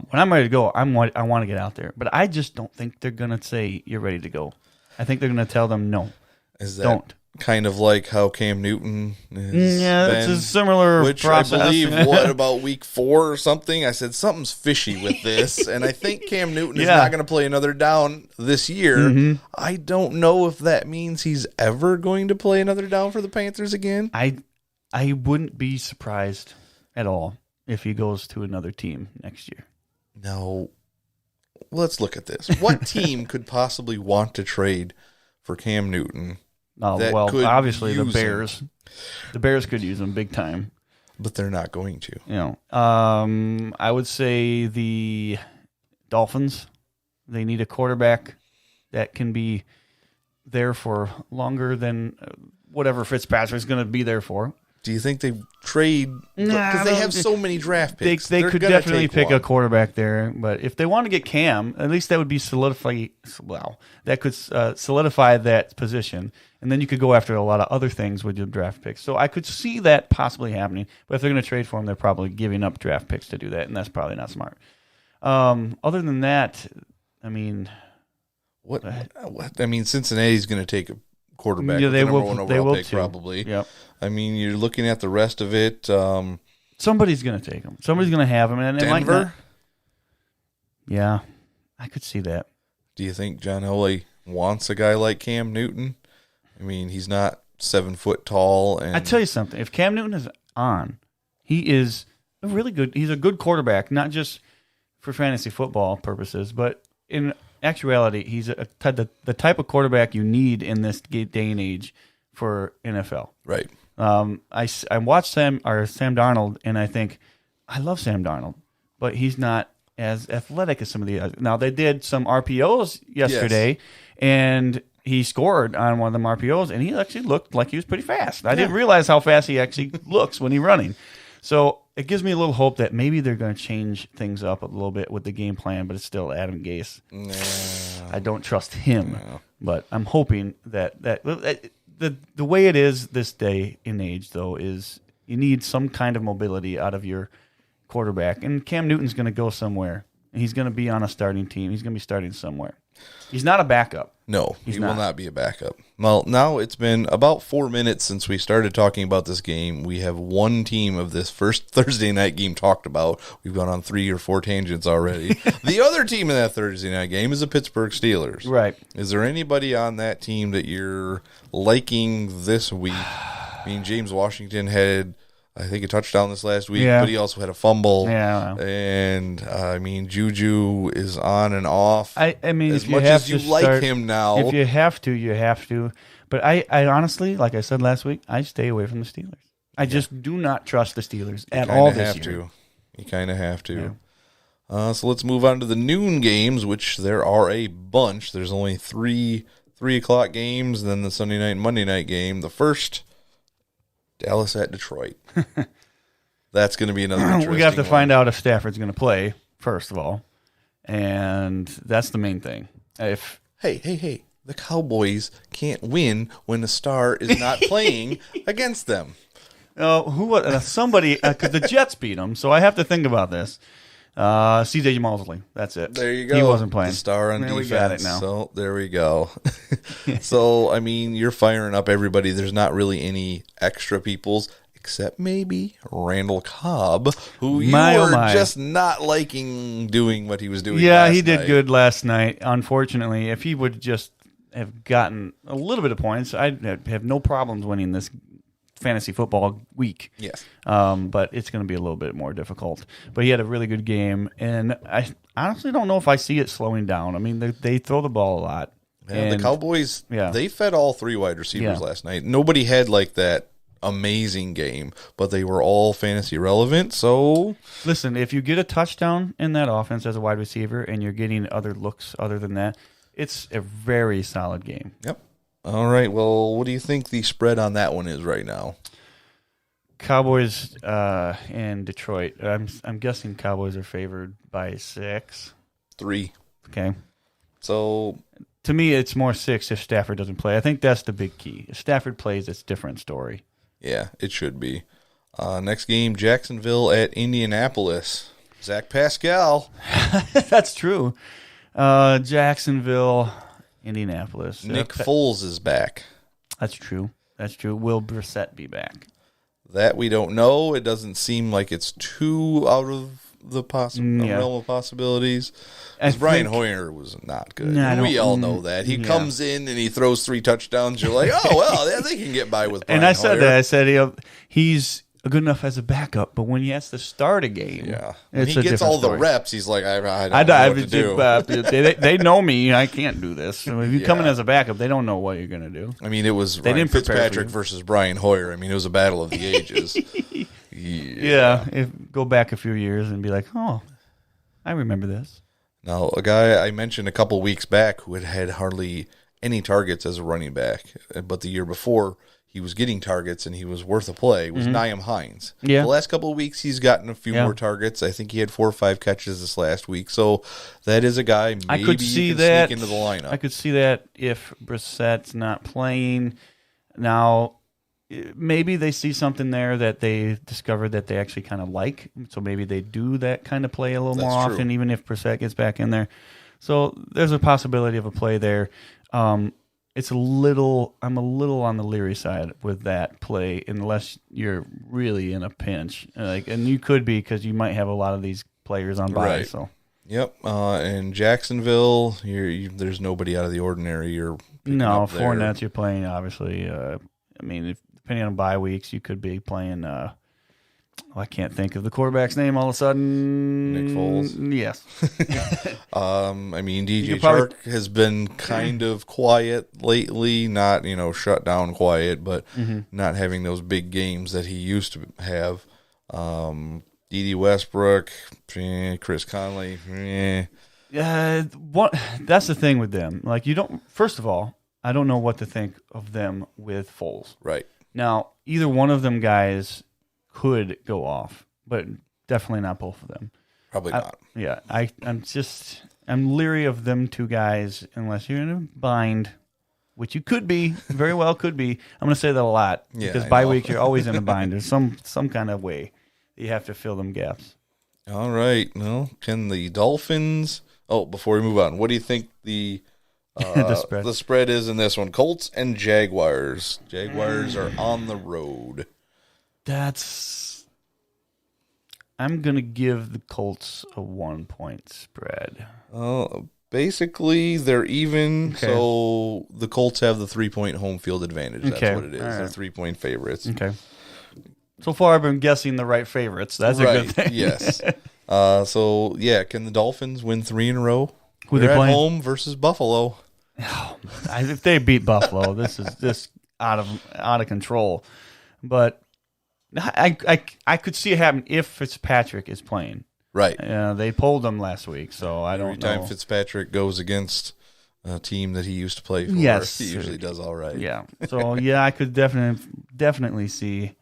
when I'm ready to go, I want to get out there. But I just don't think they're going to say you're ready to go. I think they're going to tell them no. Is that Don't. kind of like how Cam Newton has Yeah, it's been, a similar which process. I believe, what, about week 4 or something? I said, something's fishy with this, and I think Cam Newton is Yeah. not going to play another down this year. I don't know if that means he's ever going to play another down for the Panthers again. I wouldn't be surprised at all if he goes to another team next year. No. Let's look at this. What team could possibly want to trade for Cam Newton? Oh, That well, could obviously the use Bears. The Bears could use him big time. But they're not going to. You know, I would say the Dolphins. They need a quarterback that can be there for longer than whatever Fitzpatrick's going to be there for. Do you think they trade? Because they have so many draft They picks. they They're could gonna definitely take pick a one. quarterback there, but if they want to get Cam, at least that would be solidify. Well, that could solidify that position, and then you could go after a lot of other things with your draft picks. So I could see that possibly happening. But if they're going to trade for him, they're probably giving up draft picks to do that, and that's probably not smart. Other than that, I mean, What? I mean, Cincinnati's going to take a quarterback. Yeah, with they the number will- one they overall will pick, too. probably. Yep. I mean, you're looking at the rest of it. somebody's going to take him. Somebody's going to have him, and it might Denver. not. Yeah, I could see that. Do you think John Elway wants a guy like Cam Newton? I mean, he's not 7 foot tall. And I tell you something. If Cam Newton is on, he is a really good. He's a good quarterback, not just for fantasy football purposes, but in actuality, he's the type of quarterback you need in this day and age for NFL. right. I watched Sam Darnold, and I think I love Sam Darnold, but he's not as athletic as some of the others. Now they did some RPOs yesterday, and he scored on one of them RPOs, and he actually looked like he was pretty fast. I didn't realize how fast he actually looks when he's running. So it gives me a little hope that maybe they're going to change things up a little bit with the game plan, but it's still Adam Gase. I don't trust him, but I'm hoping that the way it is this day and age, though, is you need some kind of mobility out of your quarterback, and Cam Newton's going to go somewhere. He's going to be on a starting team. He's going to be starting somewhere. He's not a backup. No, he will not be a backup. Well, now it's been about 4 minutes since we started talking about this game. We have one team of this first Thursday night game talked about. We've gone on 3 or 4 tangents already. The other team in that Thursday night game is the Pittsburgh Steelers. Right. Is there anybody on that team that you're liking this week? I mean, James Washington had, I think, a touchdown this last week, but he also had a fumble. Yeah. And, I mean, Juju is on and off. I mean, as if much you have as you to like start, him now. If you have to, you have to. But I honestly, like I said last week, I stay away from the Steelers. I just do not trust the Steelers at all this year. You kind of have to. Yeah. So let's move on to the noon games, which there are a bunch. There's only 3 o'clock games, then the Sunday night and Monday night game. The first, Dallas at Detroit. That's going to be another interesting We have to one. find out if Stafford's going to play, first of all. And that's the main thing. If Hey. The Cowboys can't win when the star is not playing against them. somebody, because the Jets beat them, so I have to think about this. C.J. Mosley, that's it. There you go. He wasn't playing. The star on defense. We got it now. So there we go. So, I mean, you're firing up everybody. There's not really any extra peoples, except maybe Randall Cobb, who you were just not liking doing what he was doing Yeah, last he did night. good last night. Unfortunately, if he would just have gotten a little bit of points, I'd have no problems winning this fantasy football week. Yes. But it's going to be a little bit more difficult. But he had a really good game, and I honestly don't know if I see it slowing down. I mean, they throw the ball a lot. And the Cowboys, they fed all 3 wide receivers last night. Nobody had like that amazing game, but they were all fantasy relevant. So listen, if you get a touchdown in that offense as a wide receiver and you're getting other looks other than that, it's a very solid game. Yep. All right. Well, what do you think the spread on that one is right now? Cowboys and Detroit. I'm guessing Cowboys are favored by 6. 3. Okay. So to me, it's more 6 if Stafford doesn't play. I think that's the big key. If Stafford plays, it's a different story. Yeah, it should be. Next game, Jacksonville at Indianapolis. Zach Pascal. That's true. Jacksonville, Indianapolis. Nick Foles is back. That's true. Will Brissett be back? That we don't know. It doesn't seem like it's too out of the realm of possibilities. Because Brian Hoyer was not good. We all know that. He comes in and he throws 3 touchdowns. You're like, oh, well, they can get by with Brian Hoyer. And I said that. I said he's good enough as a backup, but when he has to start a game, when he gets all the reps, he's like, I don't know what to do. They know me. I can't do this. So if you come in as a backup, they don't know what you're going to do. I mean, it was Ryan Fitzpatrick versus Brian Hoyer. I mean, it was a battle of the ages. Go back a few years and be like, oh, I remember this. Now, a guy I mentioned a couple weeks back who had hardly any targets as a running back, but the year before he was getting targets and he was worth a play, was Nyheim Hines. Yeah. The last couple of weeks he's gotten a few more targets. I think he had 4 or 5 catches this last week. So that is a guy maybe you can sneak into the lineup. I could see that if Brissett's not playing. Now, maybe they see something there that they discovered that they actually kind of like. So maybe they do that kind of play a little more often, even if Brissett gets back in there. So there's a possibility of a play there. I'm a little on the leery side with that play, unless you're really in a pinch. And you could be, because you might have a lot of these players on bye. Right. So. Yep. In Jacksonville, there's nobody out of the ordinary. Fournette you're playing, obviously. Depending on bye weeks, you could be playing. I can't think of the quarterback's name all of a sudden. Nick Foles. Yes. DJ Chark has been kind of quiet lately. Not shut down quiet, but not having those big games that he used to have. D.D. Westbrook, Chris Conley. That's the thing with them. Like, you don't. First of all, I don't know what to think of them with Foles. Right. Now, either one of them guys could go off, but definitely not both of them. Probably not. I'm leery of them 2 guys unless you're in a bind, which you could be, very well could be. I'm going to say that a lot because bye week you're always in a bind. There's some kind of way you have to fill them gaps. All right. Well, can the Dolphins... Oh, before we move on, what do you think the spread. the spread is in this one? Colts and Jaguars. Jaguars are on the road. I'm going to give the Colts a 1-point spread. Basically, they're even, Okay. so the Colts have the 3-point home field advantage. That's Okay. what it is. All right. They're 3-point favorites. Okay. So far, I've been guessing the right favorites. That's a good thing. Yes. So, yeah, can the Dolphins win 3 in a row? Who They're they at playing? home versus Buffalo. If they beat Buffalo, this is just out of control. But I could see it happen if Fitzpatrick is playing. Right. They pulled him last week, so I don't Every time know. Fitzpatrick goes against a team that he used to play for, Yes. he usually does all right. Yeah. So yeah, I could definitely see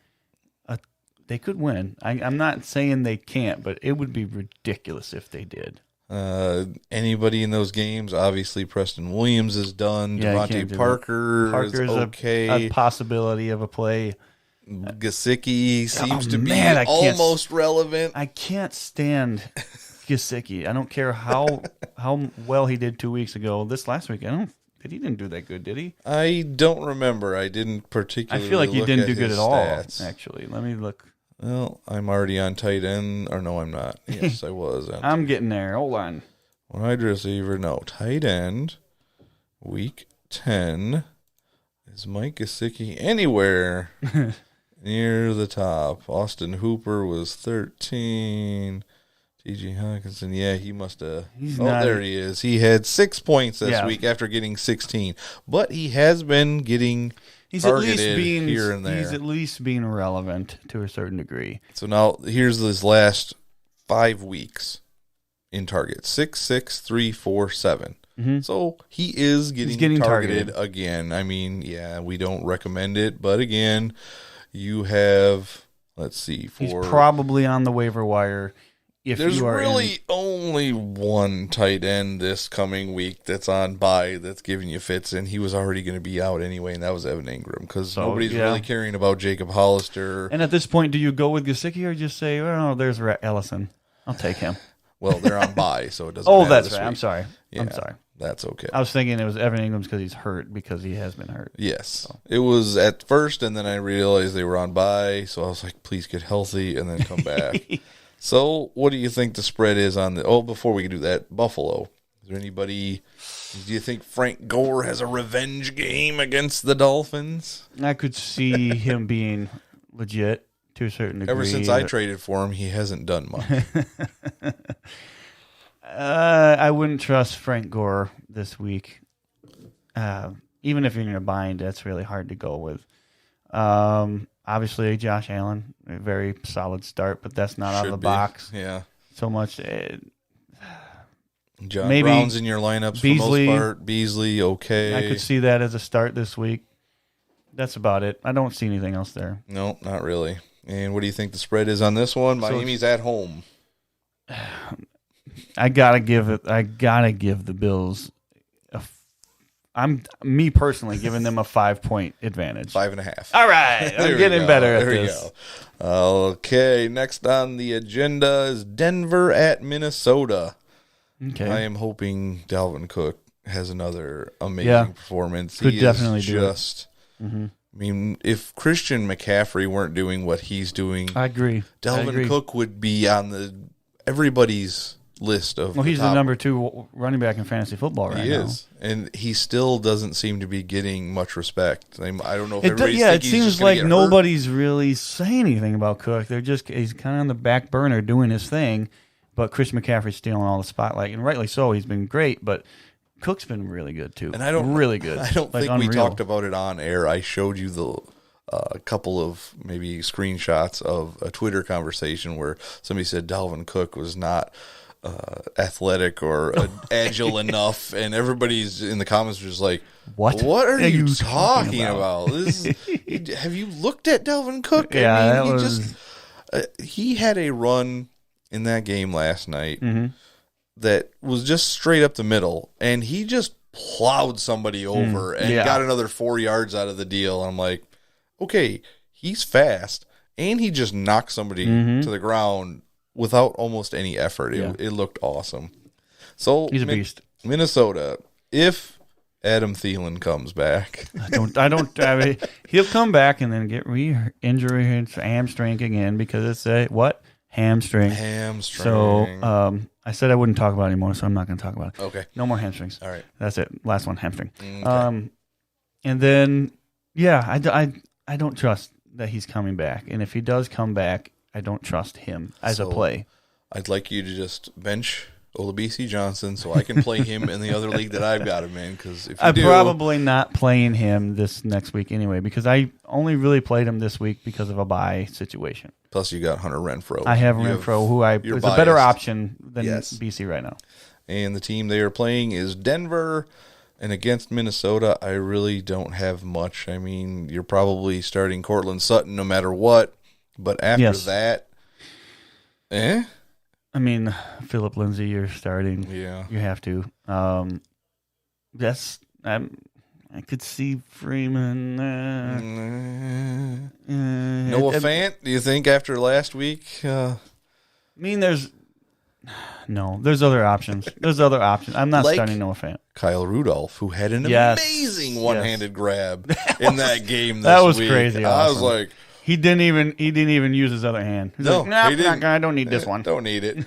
they could win. I'm not saying they can't, but it would be ridiculous if they did. Anybody in those games, obviously Preston Williams is done. Yeah, you can't Devontae do Parker is Parker's okay. a possibility of a play. Gesicki seems to be man, I can't- almost relevant. I can't stand Gesicki. I don't care how well he did 2 weeks ago. This last week, he didn't do that good, did he? I don't remember. I didn't I particularly feel like he look didn't at do good his at all. stats. Actually, let me look. Well, I'm already on tight end. Or no, I'm not. Yes, I was. I'm getting there. Hold on. Wide receiver, no. Tight end, week 10. Is Mike Gesicki anywhere near the top? Austin Hooper was 13. T.J. Hawkinson, yeah, he must have. There he is. He had 6 points this week after getting 16. But he has been getting targeted here and there. He's at least being relevant to a certain degree. So now here's his last 5 weeks in target: 6, 6, 3, 4, 7. Mm-hmm. So he is getting targeted again. I mean, yeah, we don't recommend it, but again, you have. Let's see. He's probably on the waiver wire. There's really only one tight end this coming week that's on bye that's giving you fits, and he was already going to be out anyway, and that was Evan Ingram, because nobody's really caring about Jacob Hollister. And at this point, do you go with Gesicki or just say, oh, there's Ellison? I'll take him. Well, they're on bye, so it doesn't matter. That's this right. week. I'm sorry. Yeah, I'm sorry. That's okay. I was thinking it was Evan Ingram's because he's hurt, because he has been hurt. Yes. So. It was at first, and then I realized they were on bye, so I was like, please get healthy and then come back. So, what do you think the spread is on the... Oh, before we do that, Buffalo. Is there anybody... Do you think Frank Gore has a revenge game against the Dolphins? I could see him being legit to a certain degree. Ever since I traded for him, he hasn't done much. I wouldn't trust Frank Gore this week. Even if you're in a bind, that's really hard to go with. Obviously, Josh Allen, a very solid start, but that's not out of the box. Yeah. So much. John maybe Brown's in your lineups Beasley, for the most part. Beasley, okay. I could see that as a start this week. That's about it. I don't see anything else there. No, not really. And what do you think the spread is on this one? Miami's at home. I gotta give the Bills. I'm personally giving them a 5-point advantage. 5.5. All right, I'm getting better at this. We go. Okay, next on the agenda is Denver at Minnesota. Okay, I am hoping Dalvin Cook has another amazing performance. Could he definitely is do just. I mean, if Christian McCaffrey weren't doing what he's doing, I agree. Dalvin Cook would be on everybody's list of. Well, he's the number 2 running back in fantasy football right now. He is, and he still doesn't seem to be getting much respect. I don't know if everybody's it thinking seems he's just gonna like get nobody's really saying anything about Cook. He's kind of on the back burner doing his thing, but Chris McCaffrey's stealing all the spotlight, and rightly so. He's been great, but Cook's been really good too. And really good. I don't think unreal. we talked about it on air. I showed you the couple of maybe screenshots of a Twitter conversation where somebody said Dalvin Cook was not athletic or agile enough, and everybody's in the comments was just like, "What are you talking about? Have you looked at Dalvin Cook? Yeah, I mean, he had a run in that game last night that was just straight up the middle, and he just plowed somebody over and got another 4 yards out of the deal. I'm like, okay, he's fast, and he just knocked somebody to the ground without almost any effort. It looked awesome. So He's a beast. Minnesota, if Adam Thielen comes back. I mean, he'll come back and then get re-injury his hamstring again because it's a what? Hamstring. So I said I wouldn't talk about it anymore, so I'm not going to talk about it. Okay. No more hamstrings. All right. That's it. Last one, hamstring. Okay. And then, I don't trust that he's coming back. And if he does come back, I don't trust him as a play. I'd like you to just bench Olabisi Johnson so I can play him in the other league that I've got him in. Because if I'm probably not playing him this next week anyway because I only really played him this week because of a bye situation. Plus, you got Hunter Renfrow. I have Renfrow, who is a better option than BC right now. And the team they are playing is Denver. And against Minnesota, I really don't have much. I mean, you're probably starting Cortland Sutton no matter what. But after that, I mean, Philip Lindsay, you're starting. Yeah. You have to. I could see Freeman. Noah Fant, do you think after last week? I mean, there's other options. I'm not starting Noah Fant. Kyle Rudolph, who had an amazing one-handed grab in that game this week. That was crazy. I awesome. was like, he didn't even use his other hand. He's like, he didn't. I don't need this one. Don't need it.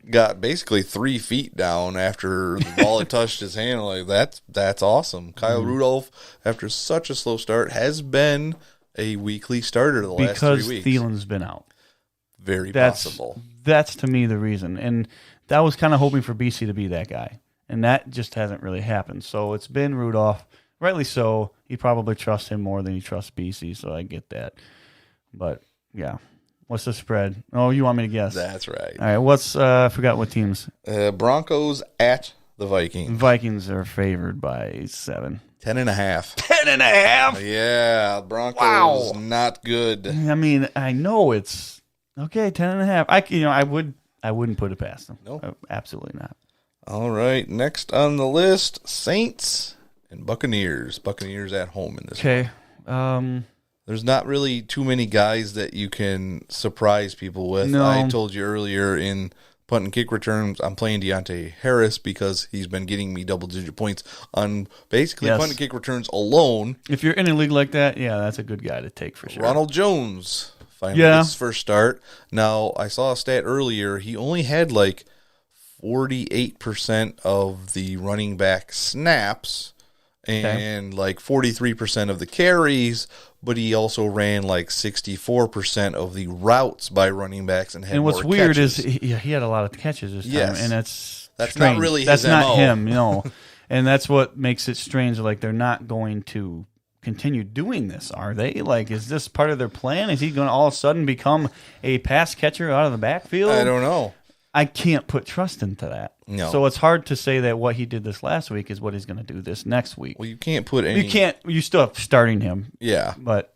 Got basically 3 feet down after the ball had touched his hand. Like that's awesome. Kyle Rudolph, after such a slow start, has been a weekly starter the last 3 weeks. Because Thielen's been out. Very possible. That's to me the reason. And that was kind of hoping for BC to be that guy. And that just hasn't really happened. So it's been Rudolph. Rightly so. He probably trusts him more than he trusts BC, so I get that. But, yeah. What's the spread? Oh, you want me to guess? That's right. All right, what's, I forgot what teams. Broncos at the Vikings. Vikings are favored by 7. 10.5. 10.5? Yeah, Broncos not good. I mean, I know it's, okay, 10.5. I wouldn't put it past them. Nope. Absolutely not. All right, next on the list, Saints and Buccaneers. Buccaneers at home in this one. Okay. There's not really too many guys that you can surprise people with. No. I told you earlier in punt and kick returns, I'm playing Deontay Harris because he's been getting me double-digit points on basically punt and kick returns alone. If you're in a league like that, yeah, that's a good guy to take for sure. Ronald Jones finally gets his first start. Now, I saw a stat earlier. He only had like 48% of the running back snaps and like 43% of the carries, but he also ran like 64% of the routes by running backs and had more catches. And what's weird is he had a lot of catches this time, and that's strange. Not really that's his not MO. him, no. And that's what makes it strange. Like, they're not going to continue doing this, are they? Like, is this part of their plan? Is he going to all of a sudden become a pass catcher out of the backfield? I don't know. I can't put trust into that. No. So it's hard to say that what he did this last week is what he's going to do this next week. Well, you can't put any... You still have starting him. Yeah. But...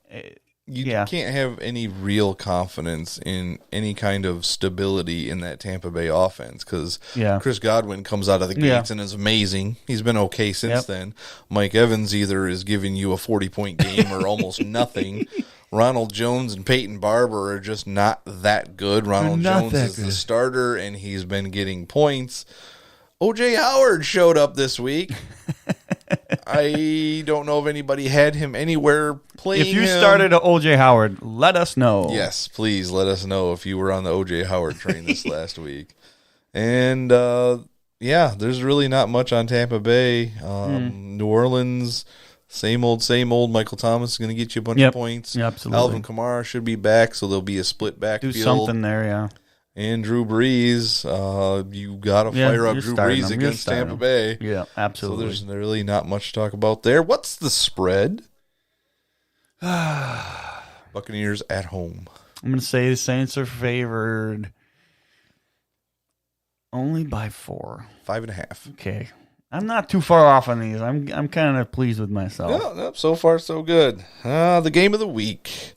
You can't have any real confidence in any kind of stability in that Tampa Bay offense because Chris Godwin comes out of the gates and is amazing. He's been okay since then. Mike Evans either is giving you a 40-point game or almost nothing. Ronald Jones and Peyton Barber are just not that good. Ronald Jones is the starter, and he's been getting points. O.J. Howard showed up this week. I don't know if anybody had him anywhere playing. If you started O.J. Howard, let us know. Yes, please let us know if you were on the O.J. Howard train this last week. And, there's really not much on Tampa Bay. New Orleans, same old. Michael Thomas is going to get you a bunch of points. Yeah, absolutely. Alvin Kamara should be back, so there'll be a split backfield. Do something there, yeah. And Drew Brees, you got to fire up Drew Brees against Tampa Bay. Yeah, absolutely. So there's really not much to talk about there. What's the spread? Buccaneers at home. I'm going to say the Saints are favored only by 4. 5.5. Okay. I'm not too far off on these. I'm kind of pleased with myself. No, so far so good. The game of the week.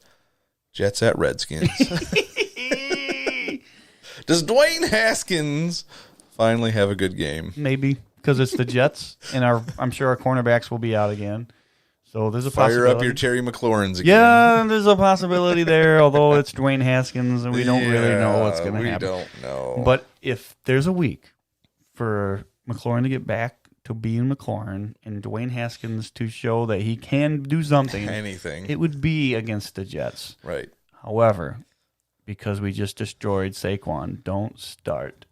Jets at Redskins. Does Dwayne Haskins finally have a good game? Maybe, because it's the Jets, and I'm sure our cornerbacks will be out again. So there's a Fire possibility. up your Terry McLaurins again. Yeah, there's a possibility there, although it's Dwayne Haskins, and we don't really know what's going to happen. We don't know. But if there's a week for McLaurin to get back to being McLaurin and Dwayne Haskins to show that he can do something, anything, it would be against the Jets. Right. However, because we just destroyed Saquon, don't start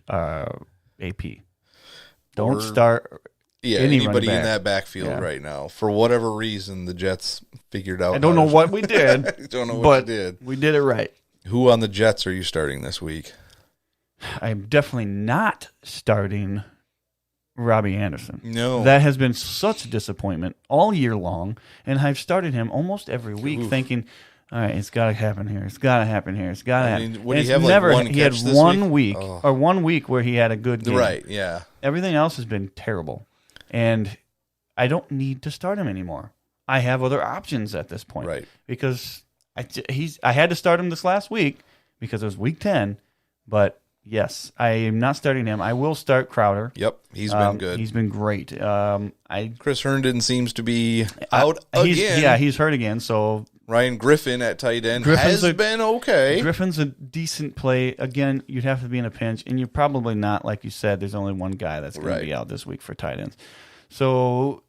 AP. Don't start anybody in that backfield right now. For whatever reason, the Jets figured out. I don't know what we did. I don't know what we did. We did it right. Who on the Jets are you starting this week? I'm definitely not starting Robbie Anderson. No. That has been such a disappointment all year long, and I've started him almost every week thinking, all right, it's got to happen here. It's got to happen here. It's got to happen. Would he have one he had catch this one week or 1 week where he had a good game. Right, yeah. Everything else has been terrible, and I don't need to start him anymore. I have other options at this point. Right. Because I had to start him this last week because it was week 10, but yes, I am not starting him. I will start Crowder. Yep, he's been good. He's been great. Chris Herndon seems to be out again. Yeah, he's hurt again. So Ryan Griffin at tight end has been okay. Griffin's a decent play. Again, you'd have to be in a pinch, and you're probably not, like you said, there's only one guy that's going to be out this week for tight ends. So,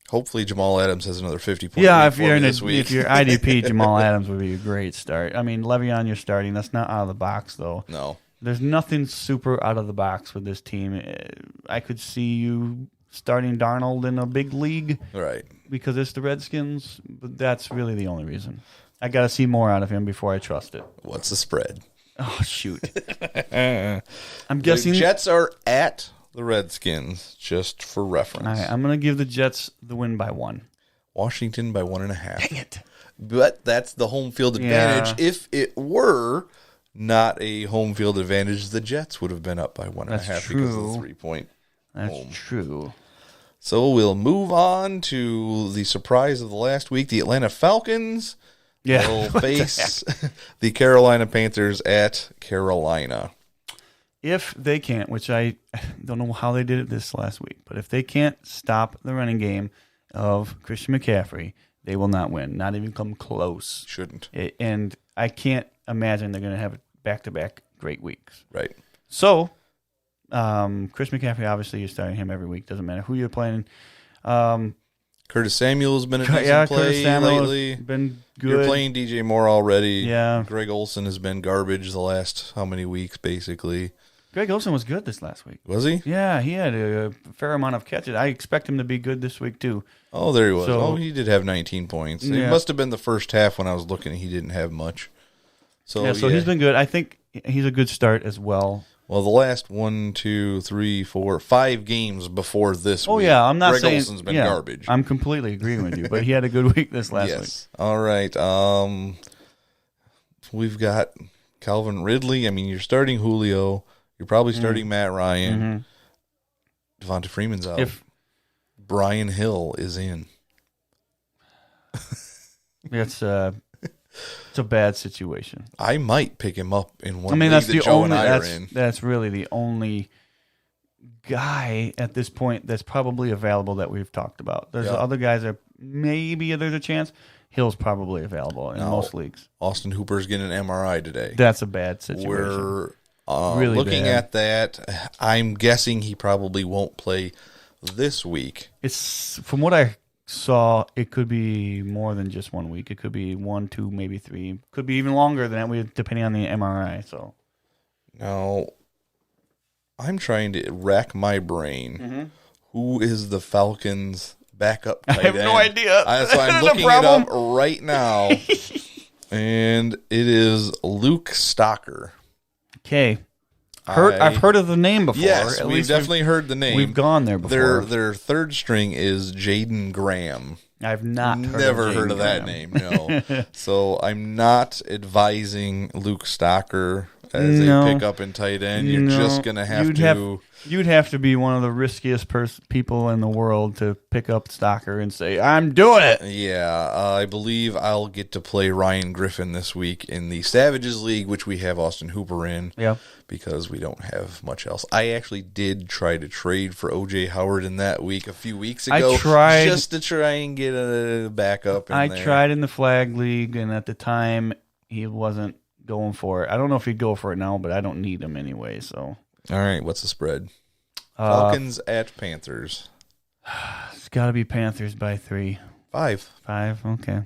hopefully Jamal Adams has another 50-point if you're IDP, Jamal Adams would be a great start. I mean, Le'Veon, you're starting. That's not out of the box, though. No. There's nothing super out of the box with this team. I could see you starting Darnold in a big league. Right. Because it's the Redskins, but that's really the only reason. I got to see more out of him before I trust it. What's the spread? Oh, shoot. I'm guessing the Jets are at the Redskins, just for reference. All right, I'm going to give the Jets the win by 1. Washington by 1.5. Dang it. But that's the home field advantage. Yeah. If it were not a home field advantage, the Jets would have been up by 1.5 because of the 3-point That's home. True. So we'll move on to the surprise of the last week. The Atlanta Falcons will face the Carolina Panthers at Carolina. If they can't, which I don't know how they did it this last week, but if they can't stop the running game of Christian McCaffrey, they will not win. Not even come close. Shouldn't. And I can't imagine they're going to have back-to-back great weeks. Right. So, Chris McCaffrey, obviously, you're starting him every week. Doesn't matter who you're playing. Curtis Samuel's been a decent play lately. Been good. You're playing DJ Moore already. Yeah. Greg Olsen has been garbage the last how many weeks, basically. Greg Olsen was good this last week. Was he? Yeah, he had a fair amount of catches. I expect him to be good this week, too. Oh, there he was. So, he did have 19 points. Yeah. It must have been the first half when I was looking. He didn't have much. So he's been good. I think he's a good start as well. Well, the last 5 games before this week. Oh, yeah. I'm not Greg saying Olsen's been garbage. I'm completely agreeing with you, but he had a good week this last week. All right. We've got Calvin Ridley. I mean, you're starting Julio. You're probably starting Matt Ryan. Devonta Freeman's out. Brian Hill is in. It's a bad situation. I might pick him up in one. That's the Joe only. and I are in. That's really the only guy at this point that's probably available that we've talked about. There's other guys that maybe there's a chance. Hill's probably available in most leagues. Austin Hooper's getting an MRI today. That's a bad situation. We're really looking bad. at that. I'm guessing he probably won't play this week. It's from what I saw, it could be more than just 1 week. It could be 1, 2, maybe 3. Could be even longer than that, depending on the MRI. So now, I'm trying to rack my brain. Who is the Falcons' backup tight end? I have no idea. So I'm looking it up right now, and it is Luke Stocker. Okay. I've heard of the name before. Yes, At we've least definitely heard the name. We've gone there before. Their third string is Jaden Graham. I've not Never heard of that name, no. So I'm not advising Luke Stocker. as a pickup and tight end. You're just going to have to. You'd have to be one of the riskiest people in the world to pick up Stocker and say, I'm doing it. Yeah, I believe I'll get to play Ryan Griffin this week in the Savages League, which we have Austin Hooper in. Yeah. Because we don't have much else. I actually did try to trade for O.J. Howard in that week a few weeks ago. I tried. Just to try and get a backup in there. Tried in the Flag League, and at the time, he wasn't going for it. I don't know if he'd go for it now, but I don't need him anyway, so... All right, what's the spread? Falcons at Panthers. It's got to be Panthers by 3. 5. 5, okay.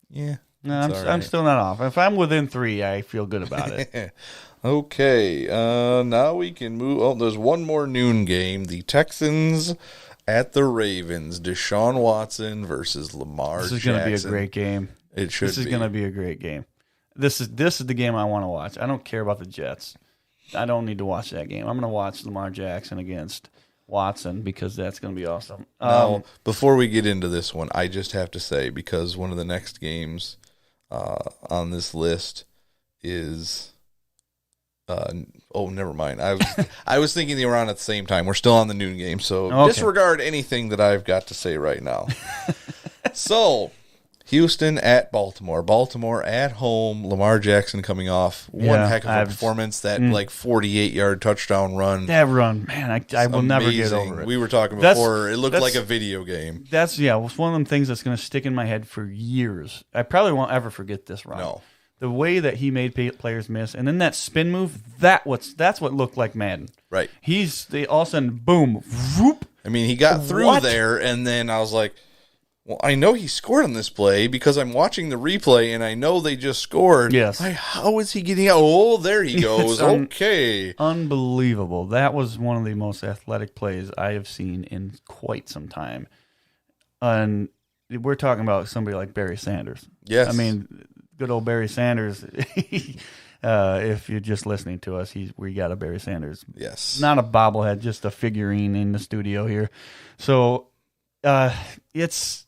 Yeah. No, I'm still not off. If I'm within 3, I feel good about it. Okay, now we can move. Oh, there's one more noon game. The Texans at the Ravens. Deshaun Watson versus Lamar Jackson. This is going to be a great game. It should be. This is going to be a great game. This is the game I want to watch. I don't care about the Jets. I don't need to watch that game. I'm going to watch Lamar Jackson against Watson because that's going to be awesome. Now, before we get into this one, I just have to say, because one of the next games on this list is never mind. I was thinking they were on at the same time. We're still on the noon game, so disregard anything that I've got to say right now. So, Houston at Baltimore. Baltimore at home. Lamar Jackson coming off one heck of a performance. That 48-yard touchdown run. That run, man, I will never get over it. We were talking before. It looked like a video game. It was one of them things that's going to stick in my head for years. I probably won't ever forget this run. No. The way that he made players miss, and then that spin move, that's what looked like Madden. Right. All of a sudden, boom, whoop. I mean, he got through there, and then I was like, well, I know he scored on this play because I'm watching the replay, and I know they just scored. Yes. How is he getting out? Oh, there he goes. Okay. Unbelievable. That was one of the most athletic plays I have seen in quite some time. And we're talking about somebody like Barry Sanders. Yes. I mean, good old Barry Sanders. If you're just listening to us, we got a Barry Sanders. Yes. Not a bobblehead, just a figurine in the studio here. So it's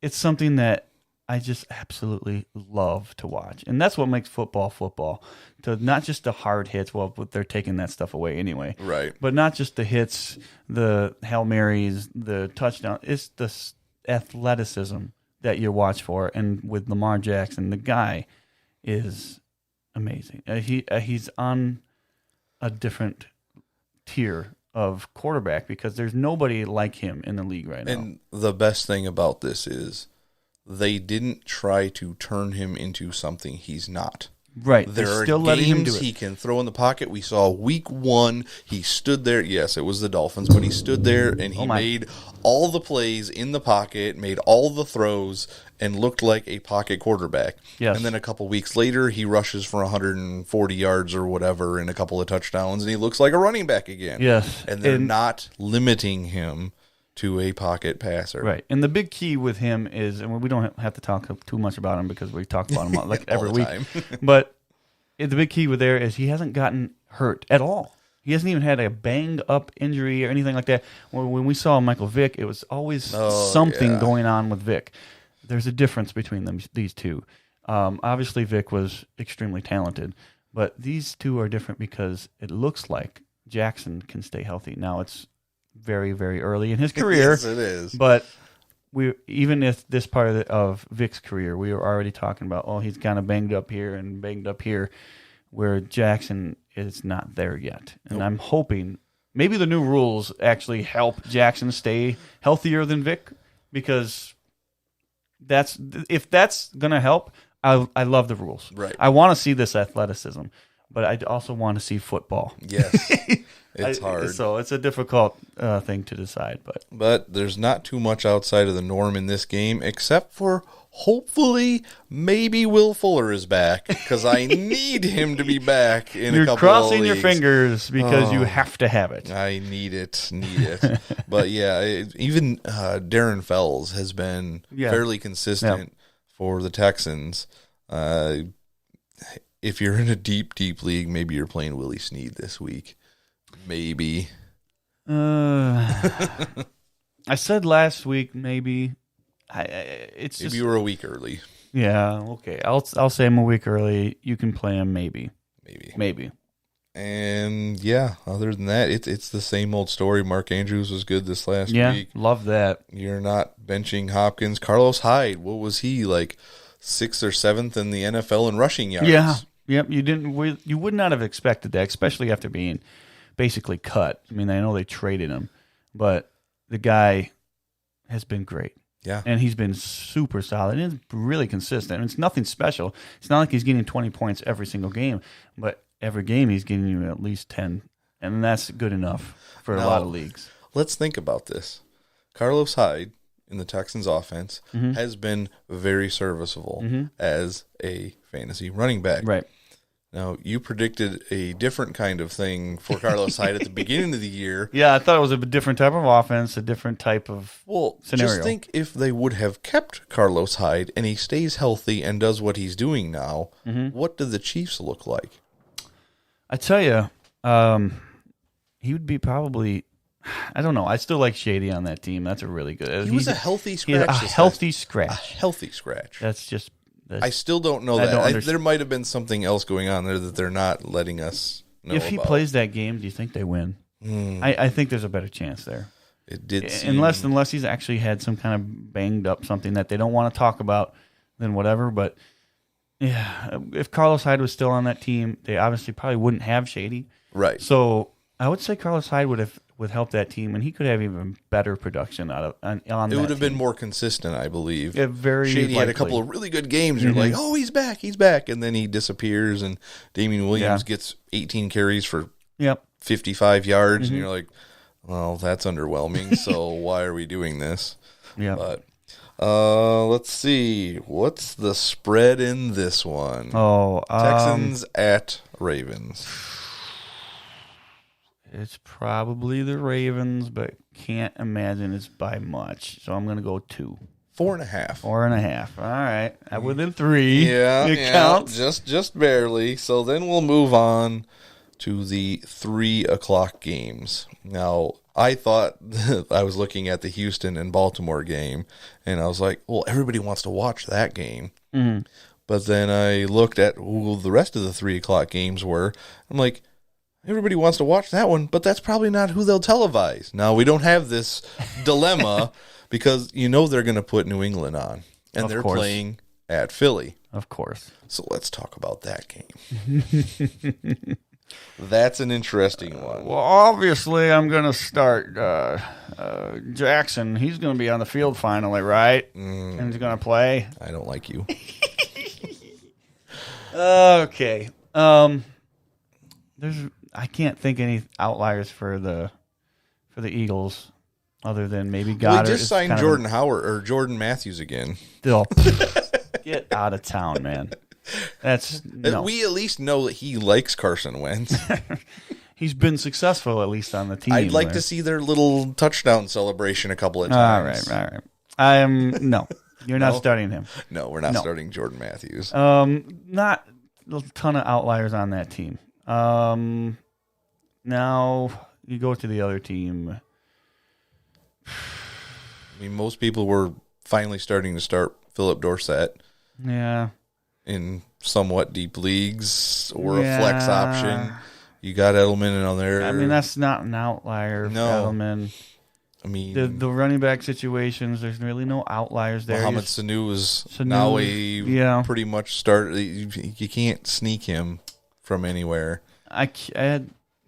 something that I just absolutely love to watch. And that's what makes football. Not just the hard hits, well, they're taking that stuff away anyway. Right. But not just the hits, the Hail Marys, the touchdown. It's the athleticism that you watch for. And with Lamar Jackson, the guy is amazing. He's on a different tier of quarterback because there's nobody like him in the league right now. And the best thing about this is they didn't try to turn him into something he's not. Right. There are still letting him do it. He can throw in the pocket. We saw week 1, he stood there. Yes, it was the Dolphins, but he stood there and he made all the plays in the pocket, made all the throws, and looked like a pocket quarterback. Yes. And then a couple weeks later, he rushes for 140 yards or whatever and a couple of touchdowns, and he looks like a running back again. Yes. And they're not limiting him to a pocket passer. Right. And the big key with him is, and we don't have to talk too much about him because we talk about him like every week. But the big key with there is he hasn't gotten hurt at all. He hasn't even had a banged up injury or anything like that. When we saw Michael Vick, it was always something going on with Vick. There's a difference between these two. Obviously, Vick was extremely talented, but these two are different because it looks like Jackson can stay healthy. Now, it's very, very early in his career. Yes, it is. But even if this part of Vick's career, we were already talking about, he's kind of banged up here and banged up here, where Jackson is not there yet. And I'm hoping maybe the new rules actually help Jackson stay healthier than Vick, because if that's going to help, I love the rules. Right. I want to see this athleticism, but I also want to see football. Yes. It's hard. So it's a difficult thing to decide. But there's not too much outside of the norm in this game, except for hopefully maybe Will Fuller is back, because I need him to be back in a couple of leagues. You're crossing your fingers because you have to have it. I need it. But yeah, even Darren Fells has been fairly consistent for the Texans. If you're in a deep, deep league, maybe you're playing Willie Snead this week. Maybe. I said last week maybe. It's just, maybe you were a week early. Yeah, okay. I'll say I'm a week early. You can play him maybe. Maybe. And yeah, other than that, it's the same old story. Mark Andrews was good this last week. Love that. You're not benching Hopkins. Carlos Hyde, what was he, like 6th or 7th in the NFL in rushing yards? Yeah. Yep. You would not have expected that, especially after being basically cut. I mean, I know they traded him, but the guy has been great. Yeah. And he's been super solid. And it's really consistent. It's nothing special. It's not like he's getting 20 points every single game, but every game he's getting you at least 10. And that's good enough for a lot of leagues. Let's think about this. Carlos Hyde in the Texans offense has been very serviceable as a fantasy running back. Right. Now, you predicted a different kind of thing for Carlos Hyde at the beginning of the year. Yeah, I thought it was a different type of offense, a different type of scenario. Just think if they would have kept Carlos Hyde and he stays healthy and does what he's doing now, what do the Chiefs look like? I tell you, he would be probably, I don't know. I still like Shady on that team. That's a really good. He was a healthy scratch. A healthy scratch. A healthy scratch. That's just. I still don't know that. There might have been something else going on there that they're not letting us know If he about. plays that game, do you think they win? I think there's a better chance there. It did seem... Unless he's actually had some kind of banged up something that they don't want to talk about, then whatever. But yeah, if Carlos Hyde was still on that team, they obviously probably wouldn't have Shady. Right. So I would say Carlos Hyde would help that team, and he could have even better production on it would have been more consistent, I believe. Yeah, very Shady had a likely. couple of really good games. You're like, oh, he's back, and then he disappears, and Damian Williams gets 18 carries for 55 yards, and you're like, well, that's underwhelming. So why are we doing this? Yeah. But let's see, what's the spread in this one? Texans at Ravens. It's probably the Ravens, but can't imagine it's by much. So I'm going to go 2. 4.5. 4.5. All right. Within 3. Yeah. It counts. Just barely. So then we'll move on to the 3 o'clock games. Now, I thought I was looking at the Houston and Baltimore game, and I was like, well, everybody wants to watch that game. But then I looked at who the rest of the 3 o'clock games were. I'm like, everybody wants to watch that one, but that's probably not who they'll televise. Now, we don't have this dilemma because they're going to put New England on, and they're playing at Philly. Of course. So let's talk about that game. That's an interesting one. Well, obviously, I'm going to start Jackson. He's going to be on the field finally, right? And he's going to play. I don't like you. Okay. I can't think any outliers for the Eagles other than maybe Goddard. We just signed Jordan Matthews again. Still, get out of town, man. That's no. We at least know that he likes Carson Wentz. He's been successful at least on the team. I'd like to see their little touchdown celebration a couple of times. All right. No, you're not starting him. No, we're not starting Jordan Matthews. Not a ton of outliers on that team. Now you go to the other team. I mean, most people were finally starting to start Philip Dorsett. Yeah. In somewhat deep leagues or a flex option. You got Edelman in on there. I mean, that's not an outlier. No. Edelman. I mean, the running back situations, there's really no outliers there. Mohamed Sanu is now pretty much start. You can't sneak him from anywhere.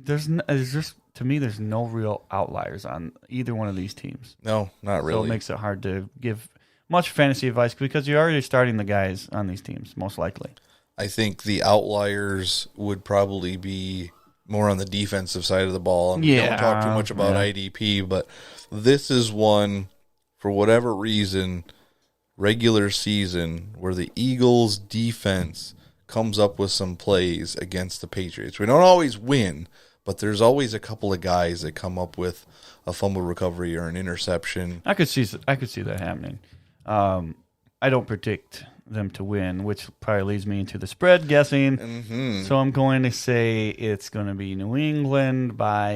There's just, to me, there's no real outliers on either one of these teams. No, not really. So it makes it hard to give much fantasy advice because you're already starting the guys on these teams, most likely. I think the outliers would probably be more on the defensive side of the ball. And we don't talk too much about IDP, but this is one, for whatever reason, regular season, where the Eagles' defense comes up with some plays against the Patriots. We don't always win, but there's always a couple of guys that come up with a fumble recovery or an interception. I could see that happening. I don't predict them to win, which probably leads me into the spread guessing. Mm-hmm. So I'm going to say it's going to be New England by...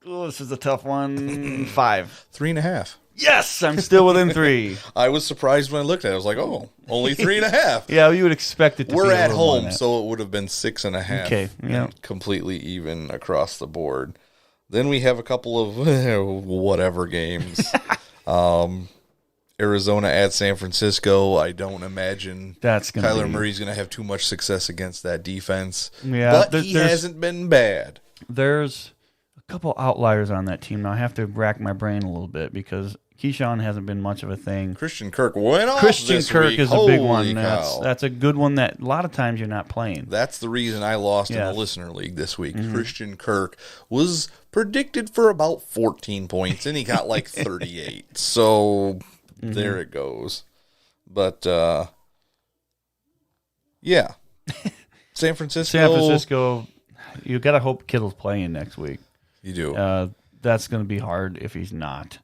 Oh, this is a tough one. 5. 3.5. Yes, I'm still within 3. I was surprised when I looked at it. I was like, oh, only 3.5. Yeah, you would expect it to We're be a at little more home, than that. so it would have been 6.5. Okay, yeah. Completely even across the board. Then we have a couple of whatever games. Arizona at San Francisco. I don't imagine That's gonna Kyler be- Murray's going to have too much success against that defense. Yeah, but he hasn't been bad. There's a couple outliers on that team. Now, I have to rack my brain a little bit because Keyshawn hasn't been much of a thing. Christian Kirk went off Christian this Kirk week. is a big Holy one. cow. That's a good one that a lot of times you're not playing. That's the reason I lost in Yes. the listener league this week. Christian Kirk was predicted for about 14 points, and he got like 38. So there it goes. But, yeah. San Francisco, you got to hope Kittle's playing next week. you do. That's going to be hard if he's not.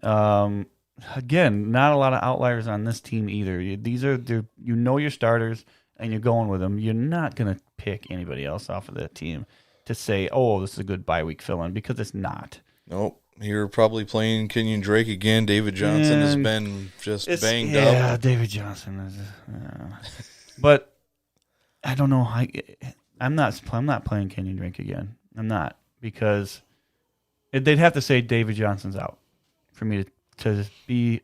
Again, not a lot of outliers on this team either. These are your starters, and you're going with them. You're not going to pick anybody else off of that team to say, "Oh, this is a good bye week fill-in," because it's not. Nope. You're probably playing Kenyon Drake again. David Johnson has been just banged up. Yeah, David Johnson is. But I don't know. I'm not playing Kenyon Drake again. I'm not, because they'd have to say David Johnson's out for me to be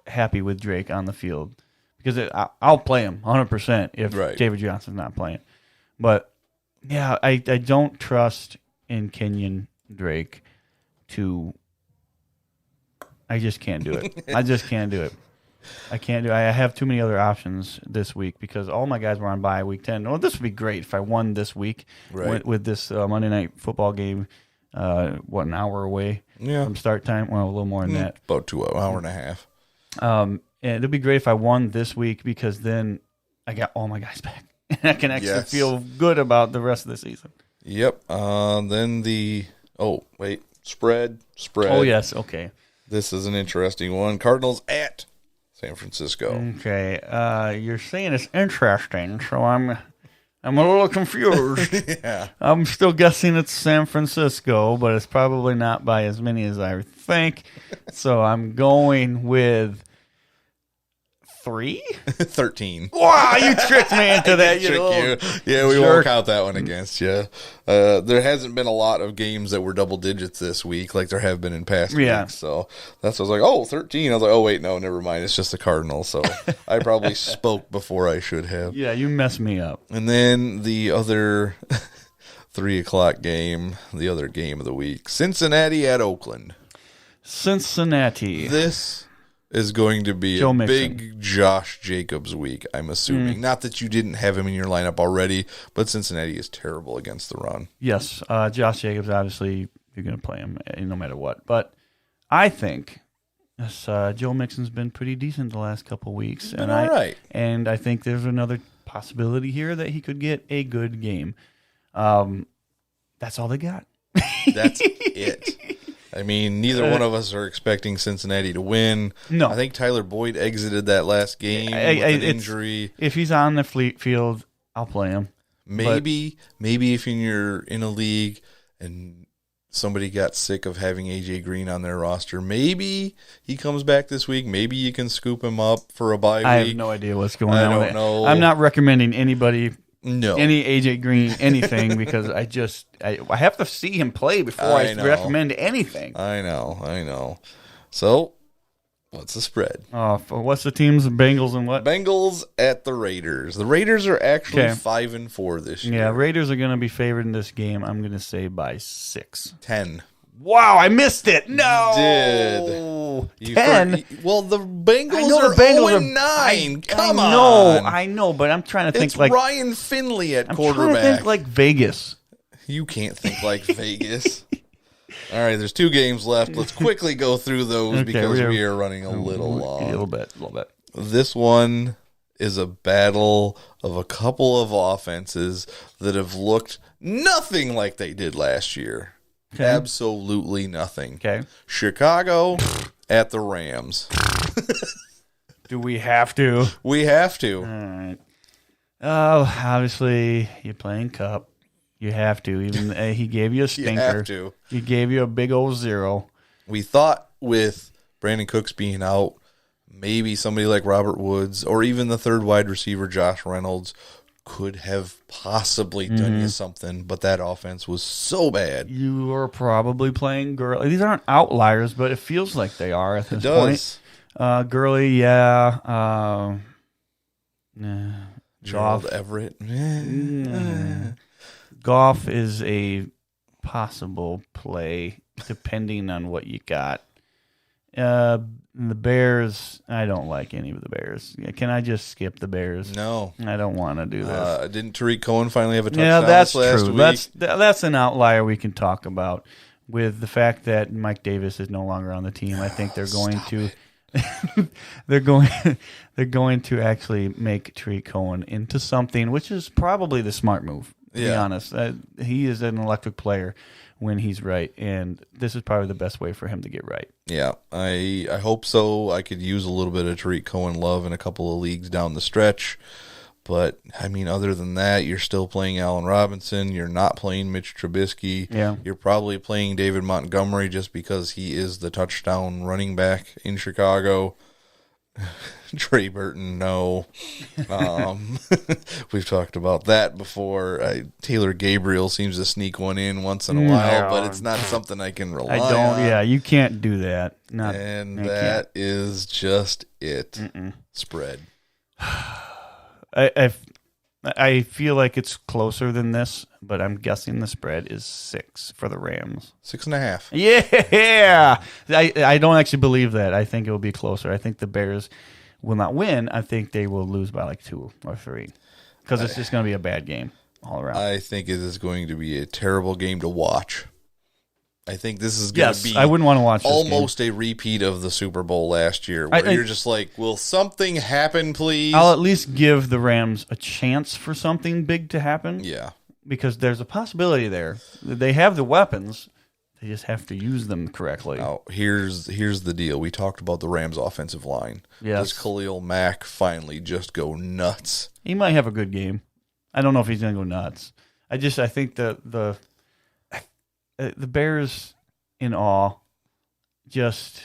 happy with Drake on the field, because I'll play him 100% if David Johnson's not playing. But yeah, I don't trust in Kenyon Drake to. I just can't do it. I just can't do it. I can't do it. I have too many other options this week because all my guys were on bye week 10. Oh, this would be great if I won this week with this Monday Night Football game. An hour away from start time? Well, a little more than that. About 2 hour and a half. And it'd be great if I won this week, because then I got all my guys back. And I can actually feel good about the rest of the season. Yep. Then spread. Oh, yes. Okay. This is an interesting one. Cardinals at San Francisco. Okay. You're saying it's interesting, so I'm a little confused. Yeah. I'm still guessing it's San Francisco, but it's probably not by as many as I think. So I'm going with 3? 13. Wow, you tricked me into that. Yeah, we won't count that one against you. There hasn't been a lot of games that were double digits this week like there have been in past weeks. So that's what I was like, 13. I was like, oh, wait, no, never mind. It's just the Cardinals. So I probably spoke before I should have. Yeah, you messed me up. And then the other 3 o'clock game, the other game of the week, Cincinnati at Oakland. Cincinnati. This is going to be Joe a Mixon. big Josh Jacobs week, I'm assuming. Not that you didn't have him in your lineup already, but Cincinnati is terrible against the run. Yes, Josh Jacobs, obviously, you're going to play him no matter what. But I think Joe Mixon's been pretty decent the last couple weeks. Been all right. And I think there's another possibility here that he could get a good game. That's all they got. That's it. I mean, neither one of us are expecting Cincinnati to win. No. I think Tyler Boyd exited that last game with an injury. If he's on the field, I'll play him. Maybe if you're in a league and somebody got sick of having A.J. Green on their roster, maybe he comes back this week. Maybe you can scoop him up for a bye week. I have no idea what's going on. I don't know. I'm not recommending anybody, No. any AJ Green, anything, because I have to see him play before I recommend anything. I know. So, what's the spread? What's the teams? Bengals and what? Bengals at the Raiders. The Raiders are actually 5-4 this year. Yeah, Raiders are going to be favored in this game. I'm going to say by 6. 10. Wow, I missed it. No. You 10? Well, the Bengals are are 0-9. Come on. I know, but I'm trying to think It's like Ryan Finley at I'm quarterback. trying to think like Vegas. You can't think like Vegas. All right, there's 2 games left. Let's quickly go through those because we are running a little long. A little bit. This one is a battle of a couple of offenses that have looked nothing like they did last year. Okay. Absolutely nothing. Okay. Chicago at the Rams. Do we have to? We have to. All right. Oh, obviously, you're playing Cup. You have to. Even he gave you a stinker. You have to. He gave you a big old 0. We thought with Brandon Cooks being out, maybe somebody like Robert Woods or even the third wide receiver, Josh Reynolds, could have possibly done you something, but that offense was so bad. You are probably playing Gurley. These aren't outliers, but it feels like they are at this point. Gurley, yeah. Gerald Everett. Goff is a possible play, depending on what you got. The Bears, I don't like any of the Bears. Can I just skip the Bears? No. I don't want to do this. Didn't Tariq Cohen finally have a touchdown Yeah, that's last true. week? That's an outlier we can talk about. With the fact that Mike Davis is no longer on the team, I think they're going to they're going to actually make Tariq Cohen into something, which is probably the smart move, to be honest. He is an electric player when he's right, and this is probably the best way for him to get right. Yeah, I hope so. I could use a little bit of Tariq Cohen love in a couple of leagues down the stretch. But, I mean, other than that, you're still playing Allen Robinson. You're not playing Mitch Trubisky. Yeah. You're probably playing David Montgomery just because he is the touchdown running back in Chicago. Trey Burton, no. We've talked about that before. Taylor Gabriel seems to sneak one in once in a while, but it's not something I can rely on. Yeah, you can't do that. That is just it. Spread. I feel like it's closer than this, but I'm guessing the spread is 6 for the Rams. 6.5. Yeah, I don't actually believe that. I think it will be closer. I think the Bears will not win. I think they will lose by like 2 or 3 because it's just going to be a bad game all around. I think it is going to be a terrible game to watch. I think this is going to be I wouldn't want to watch this almost a repeat of the Super Bowl last year, where you're just like, will something happen, please? I'll at least give the Rams a chance for something big to happen. Yeah. Because there's a possibility there. They have the weapons. They just have to use them correctly. Now, here's the deal. We talked about the Rams' offensive line. Yes. Does Khalil Mack finally just go nuts? He might have a good game. I don't know if he's going to go nuts. I think the Bears in awe just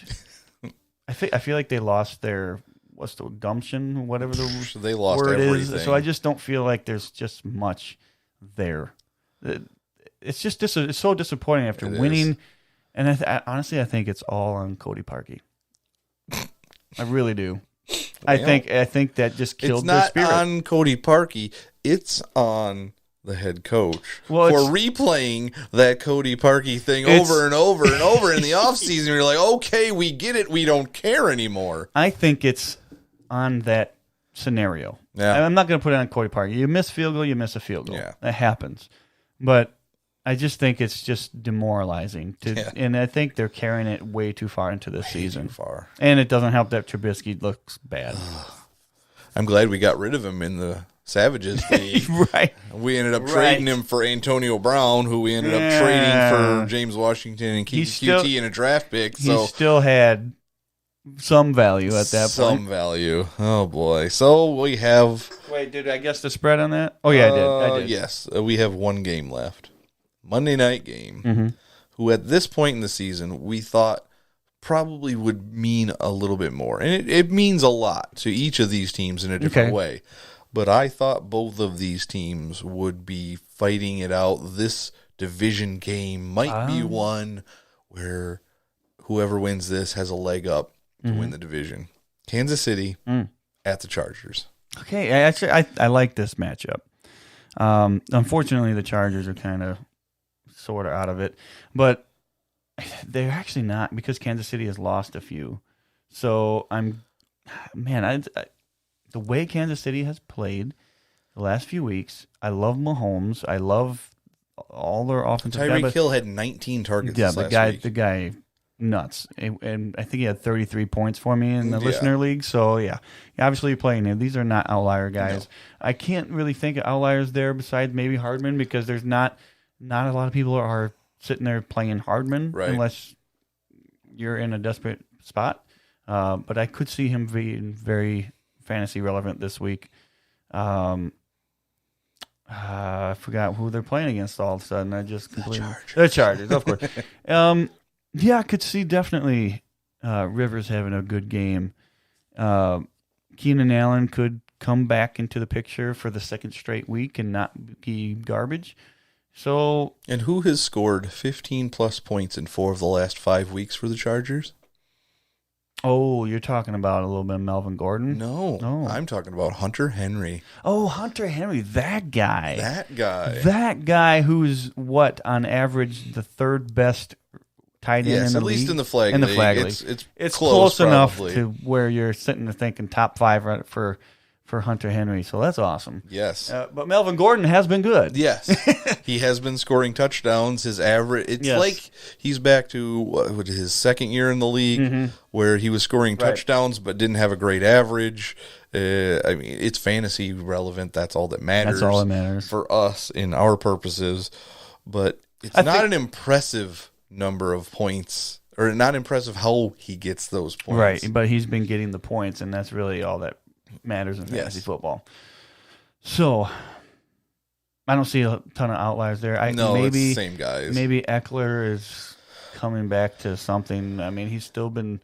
I feel like they lost their gumption, whatever they lost word everything. is. So I just don't feel like there's just much there. It's just it's so disappointing after winning. And honestly, I think it's all on Cody Parkey. I really do. I think that just killed their spirit. It's not on Cody Parkey. It's on the head coach for replaying that Cody Parkey thing over and over and over in the offseason. You're like, okay, we get it. We don't care anymore. I think it's on that scenario. Yeah. I'm not going to put it on Cody Parkey. You miss field goal, you miss a field goal. Yeah. That happens. But I just think it's just demoralizing. And I think they're carrying it way too far into this season. Too far. And it doesn't help that Trubisky looks bad. I'm glad we got rid of him in the Savages League. Right. We ended up trading him for Antonio Brown, who we ended up trading for James Washington and QT in a draft pick. So he still had some value at that point. Some value. Oh, boy. So we have... Wait, did I guess the spread on that? Oh, yeah, I did. Yes. We have one game left. Monday night game, who at this point in the season we thought probably would mean a little bit more. And it means a lot to each of these teams in a different way. But I thought both of these teams would be fighting it out. This division game might be one where whoever wins this has a leg up to win the division. Kansas City at the Chargers. Okay, I like this matchup. Unfortunately, the Chargers are kind of sort of out of it. But they're actually not, because Kansas City has lost a few. So the way Kansas City has played the last few weeks, I love Mahomes. I love all their offensive guys. Tyreek Hill had 19 targets last week. The guy, nuts. And I think he had 33 points for me in the listener league. So, yeah, obviously you're playing him. These are not outlier guys. No. I can't really think of outliers there besides maybe Hardman, because there's not a lot of people are sitting there playing Hardman unless you're in a desperate spot. But I could see him being very fantasy relevant this week. I forgot who they're playing against all of a sudden. I just completely... The Chargers, of course. Yeah, I could see definitely Rivers having a good game. Keenan Allen could come back into the picture for the second straight week and not be garbage. So, And who has scored 15-plus points in 4 of the last 5 weeks for the Chargers? oh, you're talking about a little bit of Melvin Gordon? No. Oh. I'm talking about Hunter Henry. Oh, Hunter Henry, that guy. That guy. That guy who's, what, on average, the third best tight end in Yes, the at least league? in the flag In the league. flag league. It's close enough probably. to where you're sitting there thinking top 5 for Hunter Henry. So that's awesome. Yes. But Melvin Gordon has been good. Yes. He has been scoring touchdowns. His average, it's Yes. like he's back to what, his second year in the league where he was scoring Right. touchdowns but didn't have a great average. I mean, it's fantasy relevant. That's all that matters. That's all that matters. For us in our purposes. But it's I not think- an impressive number of points, or not impressive how he gets those points. Right, but he's been getting the points, and that's really all that matters in fantasy Yes. football. So, I don't see a ton of outliers there. No, maybe, it's the same guys. Maybe Eckler is coming back to something. I mean, he's still been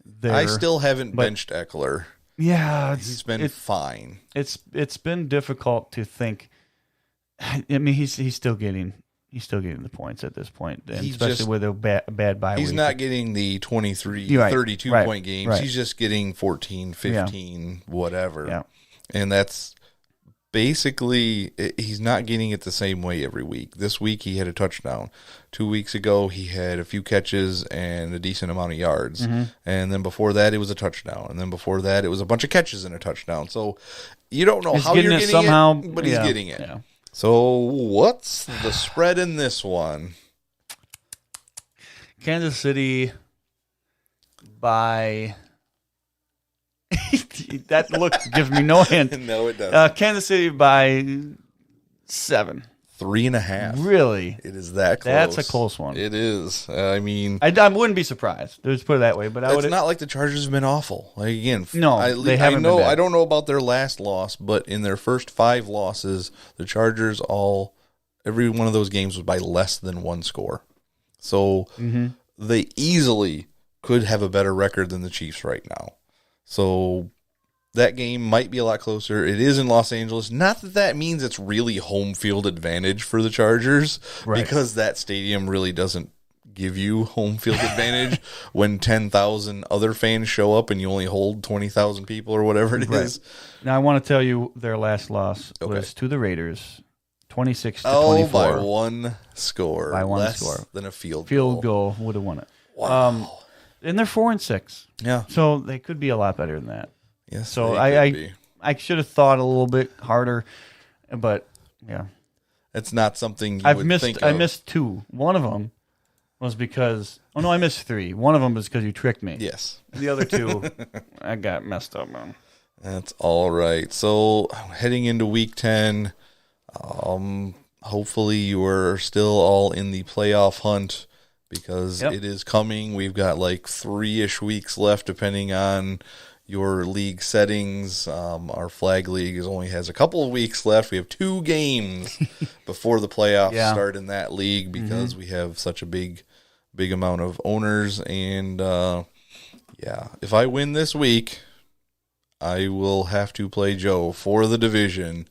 there. I still haven't but- benched Eckler. Yeah, He's been fine. It's been difficult to think. I mean, he's still getting the points at this point, and He's especially just- with a bad bye He's week. not getting the 23, You're right, 32 right, point games. right. He's just getting 14, 15, whatever. Yeah. And that's basically, he's not getting it the same way every week. This week he had a touchdown. 2 weeks ago he had a few catches and a decent amount of yards. Mm-hmm. And then before that it was a touchdown. And then before that it was a bunch of catches and a touchdown. So you don't know He's how getting you're it getting somehow, it, but he's yeah, getting it. yeah. So what's the spread in this one? Kansas City by that look gives me no hint. No, it doesn't. Kansas City by 7. 3.5. Really? It is that close. That's a close one. It is. I mean, I wouldn't be surprised. Let's put it that way. But I it's would not like the Chargers have been awful. Like again, No, they haven't been bad. I don't know about their last loss, but in their first 5 losses, the Chargers every one of those games was by less than 1 score. So they easily could have a better record than the Chiefs right now. So that game might be a lot closer. It is in Los Angeles. Not that that means it's really home field advantage for the Chargers, Right. because that stadium really doesn't give you home field advantage when 10,000 other fans show up and you only hold 20,000 people or whatever it is. Now I want to tell you their last loss Okay. was to the Raiders, 26 to Oh, 24. by 1 score. By 1 Less score. than a field Field goal would have won it. Wow. And they're 4-6, Yeah. so they could be a lot better than that. Yes. So they could be. I should have thought a little bit harder, but yeah, It's not something you I would think of. missed 2. One of them was because I missed 3. One of them was because you tricked me. Yes. The other 2, I got messed up on. That's all right. So heading into week 10, hopefully you are still all in the playoff hunt, because Yep. it is coming. We've got like 3-ish weeks left, depending on your league settings. Our flag league only has a couple of weeks left. We have 2 games before the playoffs Yeah. start in that league, because we have such a big amount of owners. And yeah, if I win this week, I will have to play Joe for the division.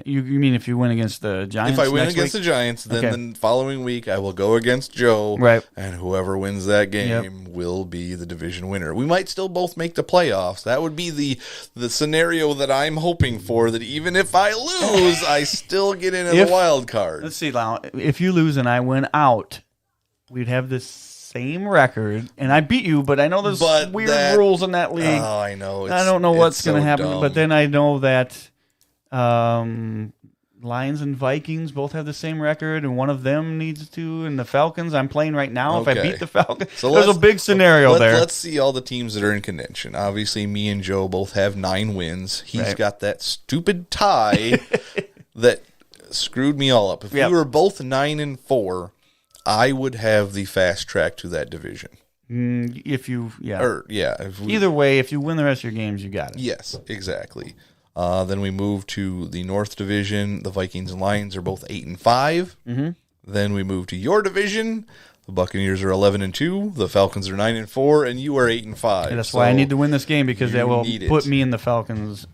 You mean if you win against the Giants? If I win next against week? the Giants, then Okay. the following week I will go against Joe. Right. And whoever wins that game will be the division winner. We might still both make the playoffs. That would be the scenario that I'm hoping for, that even if I lose, I still get in as If- a wild card. Let's see, Lyle. If you lose and I win out, we'd have the same record, and I beat you. But I know there's But weird that- rules in that league. Oh, I know. I don't know what's it's going to so happen. dumb. But then I know that Lions and Vikings both have the same record, and one of them needs to. And the Falcons, I'm playing right now. If I Okay. beat the Falcons, So there's a let's- big scenario there. Let's see all the teams that are in contention. Obviously, me and Joe both have 9 wins. He's Right. got that stupid tie that screwed me all up. If Yep. we were both 9-4, I would have the fast track to that division. If you, If we, either way, if you win the rest of your games, you got it. yes, exactly. Then we move to the North Division. The Vikings and Lions are both 8-5. Mm-hmm. Then we move to your division. The Buccaneers are 11-2. The Falcons are 9-4, and you are 8-5. And that's why I need to win this game, because that will need it. put me in the Falcons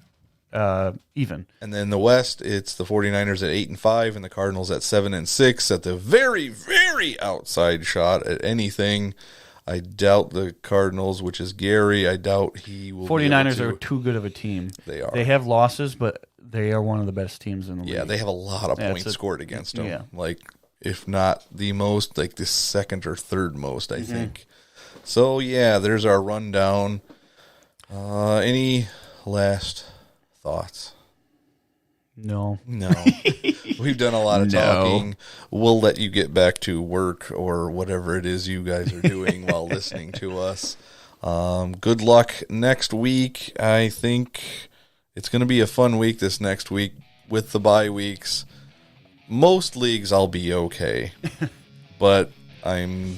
even. And then the West, it's the 49ers at 8-5 and the Cardinals at 7-6 at the very, very outside shot at anything. I doubt the Cardinals, which is Gary. I doubt he will. 49ers be able are too good of a team. They are. They have losses, but they are one of the best teams in the league. Yeah, they have a lot of points scored against them. Yeah. Like, if not the most, like the second or third most, I think. So, yeah, there's our rundown. Any last thoughts? No. We've done a lot of talking. We'll let you get back to work or whatever it is you guys are doing while listening to us. Good luck next week. I think it's going to be a fun week this next week with the bye weeks. Most leagues I'll be okay, but I'm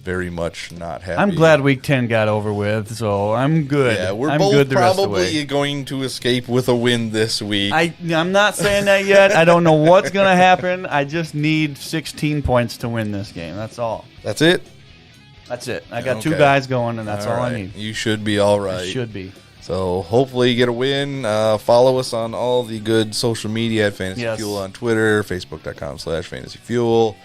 very much not happy. I'm glad Week 10 got over with, so I'm good. Yeah, we're I'm both good the rest of the probably way. going to escape with a win this week. I'm not saying that yet. I don't know what's going to happen. I just need 16 points to win this game. That's all. That's it? That's it. I got Okay. 2 guys going, and that's all right. I need. You should be all right. It should be. So hopefully you get a win. Follow us on all the good social media at Fantasy Yes. Fuel on Twitter, Facebook.com/FantasyFuel.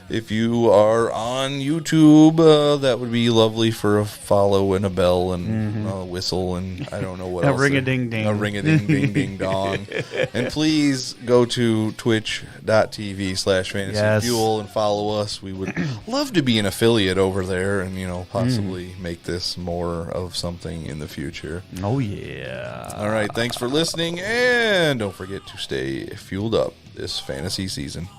If you are on YouTube, that would be lovely for a follow and a bell and a whistle and I don't know what else. ring-a-ding-ding. A ring-a-ding-ding-ding-dong. And please go to twitch.tv/FantasyFuel and follow us. We would love to be an affiliate over there and, possibly make this more of something in the future. Oh, yeah. All right, thanks for listening, and don't forget to stay fueled up this fantasy season.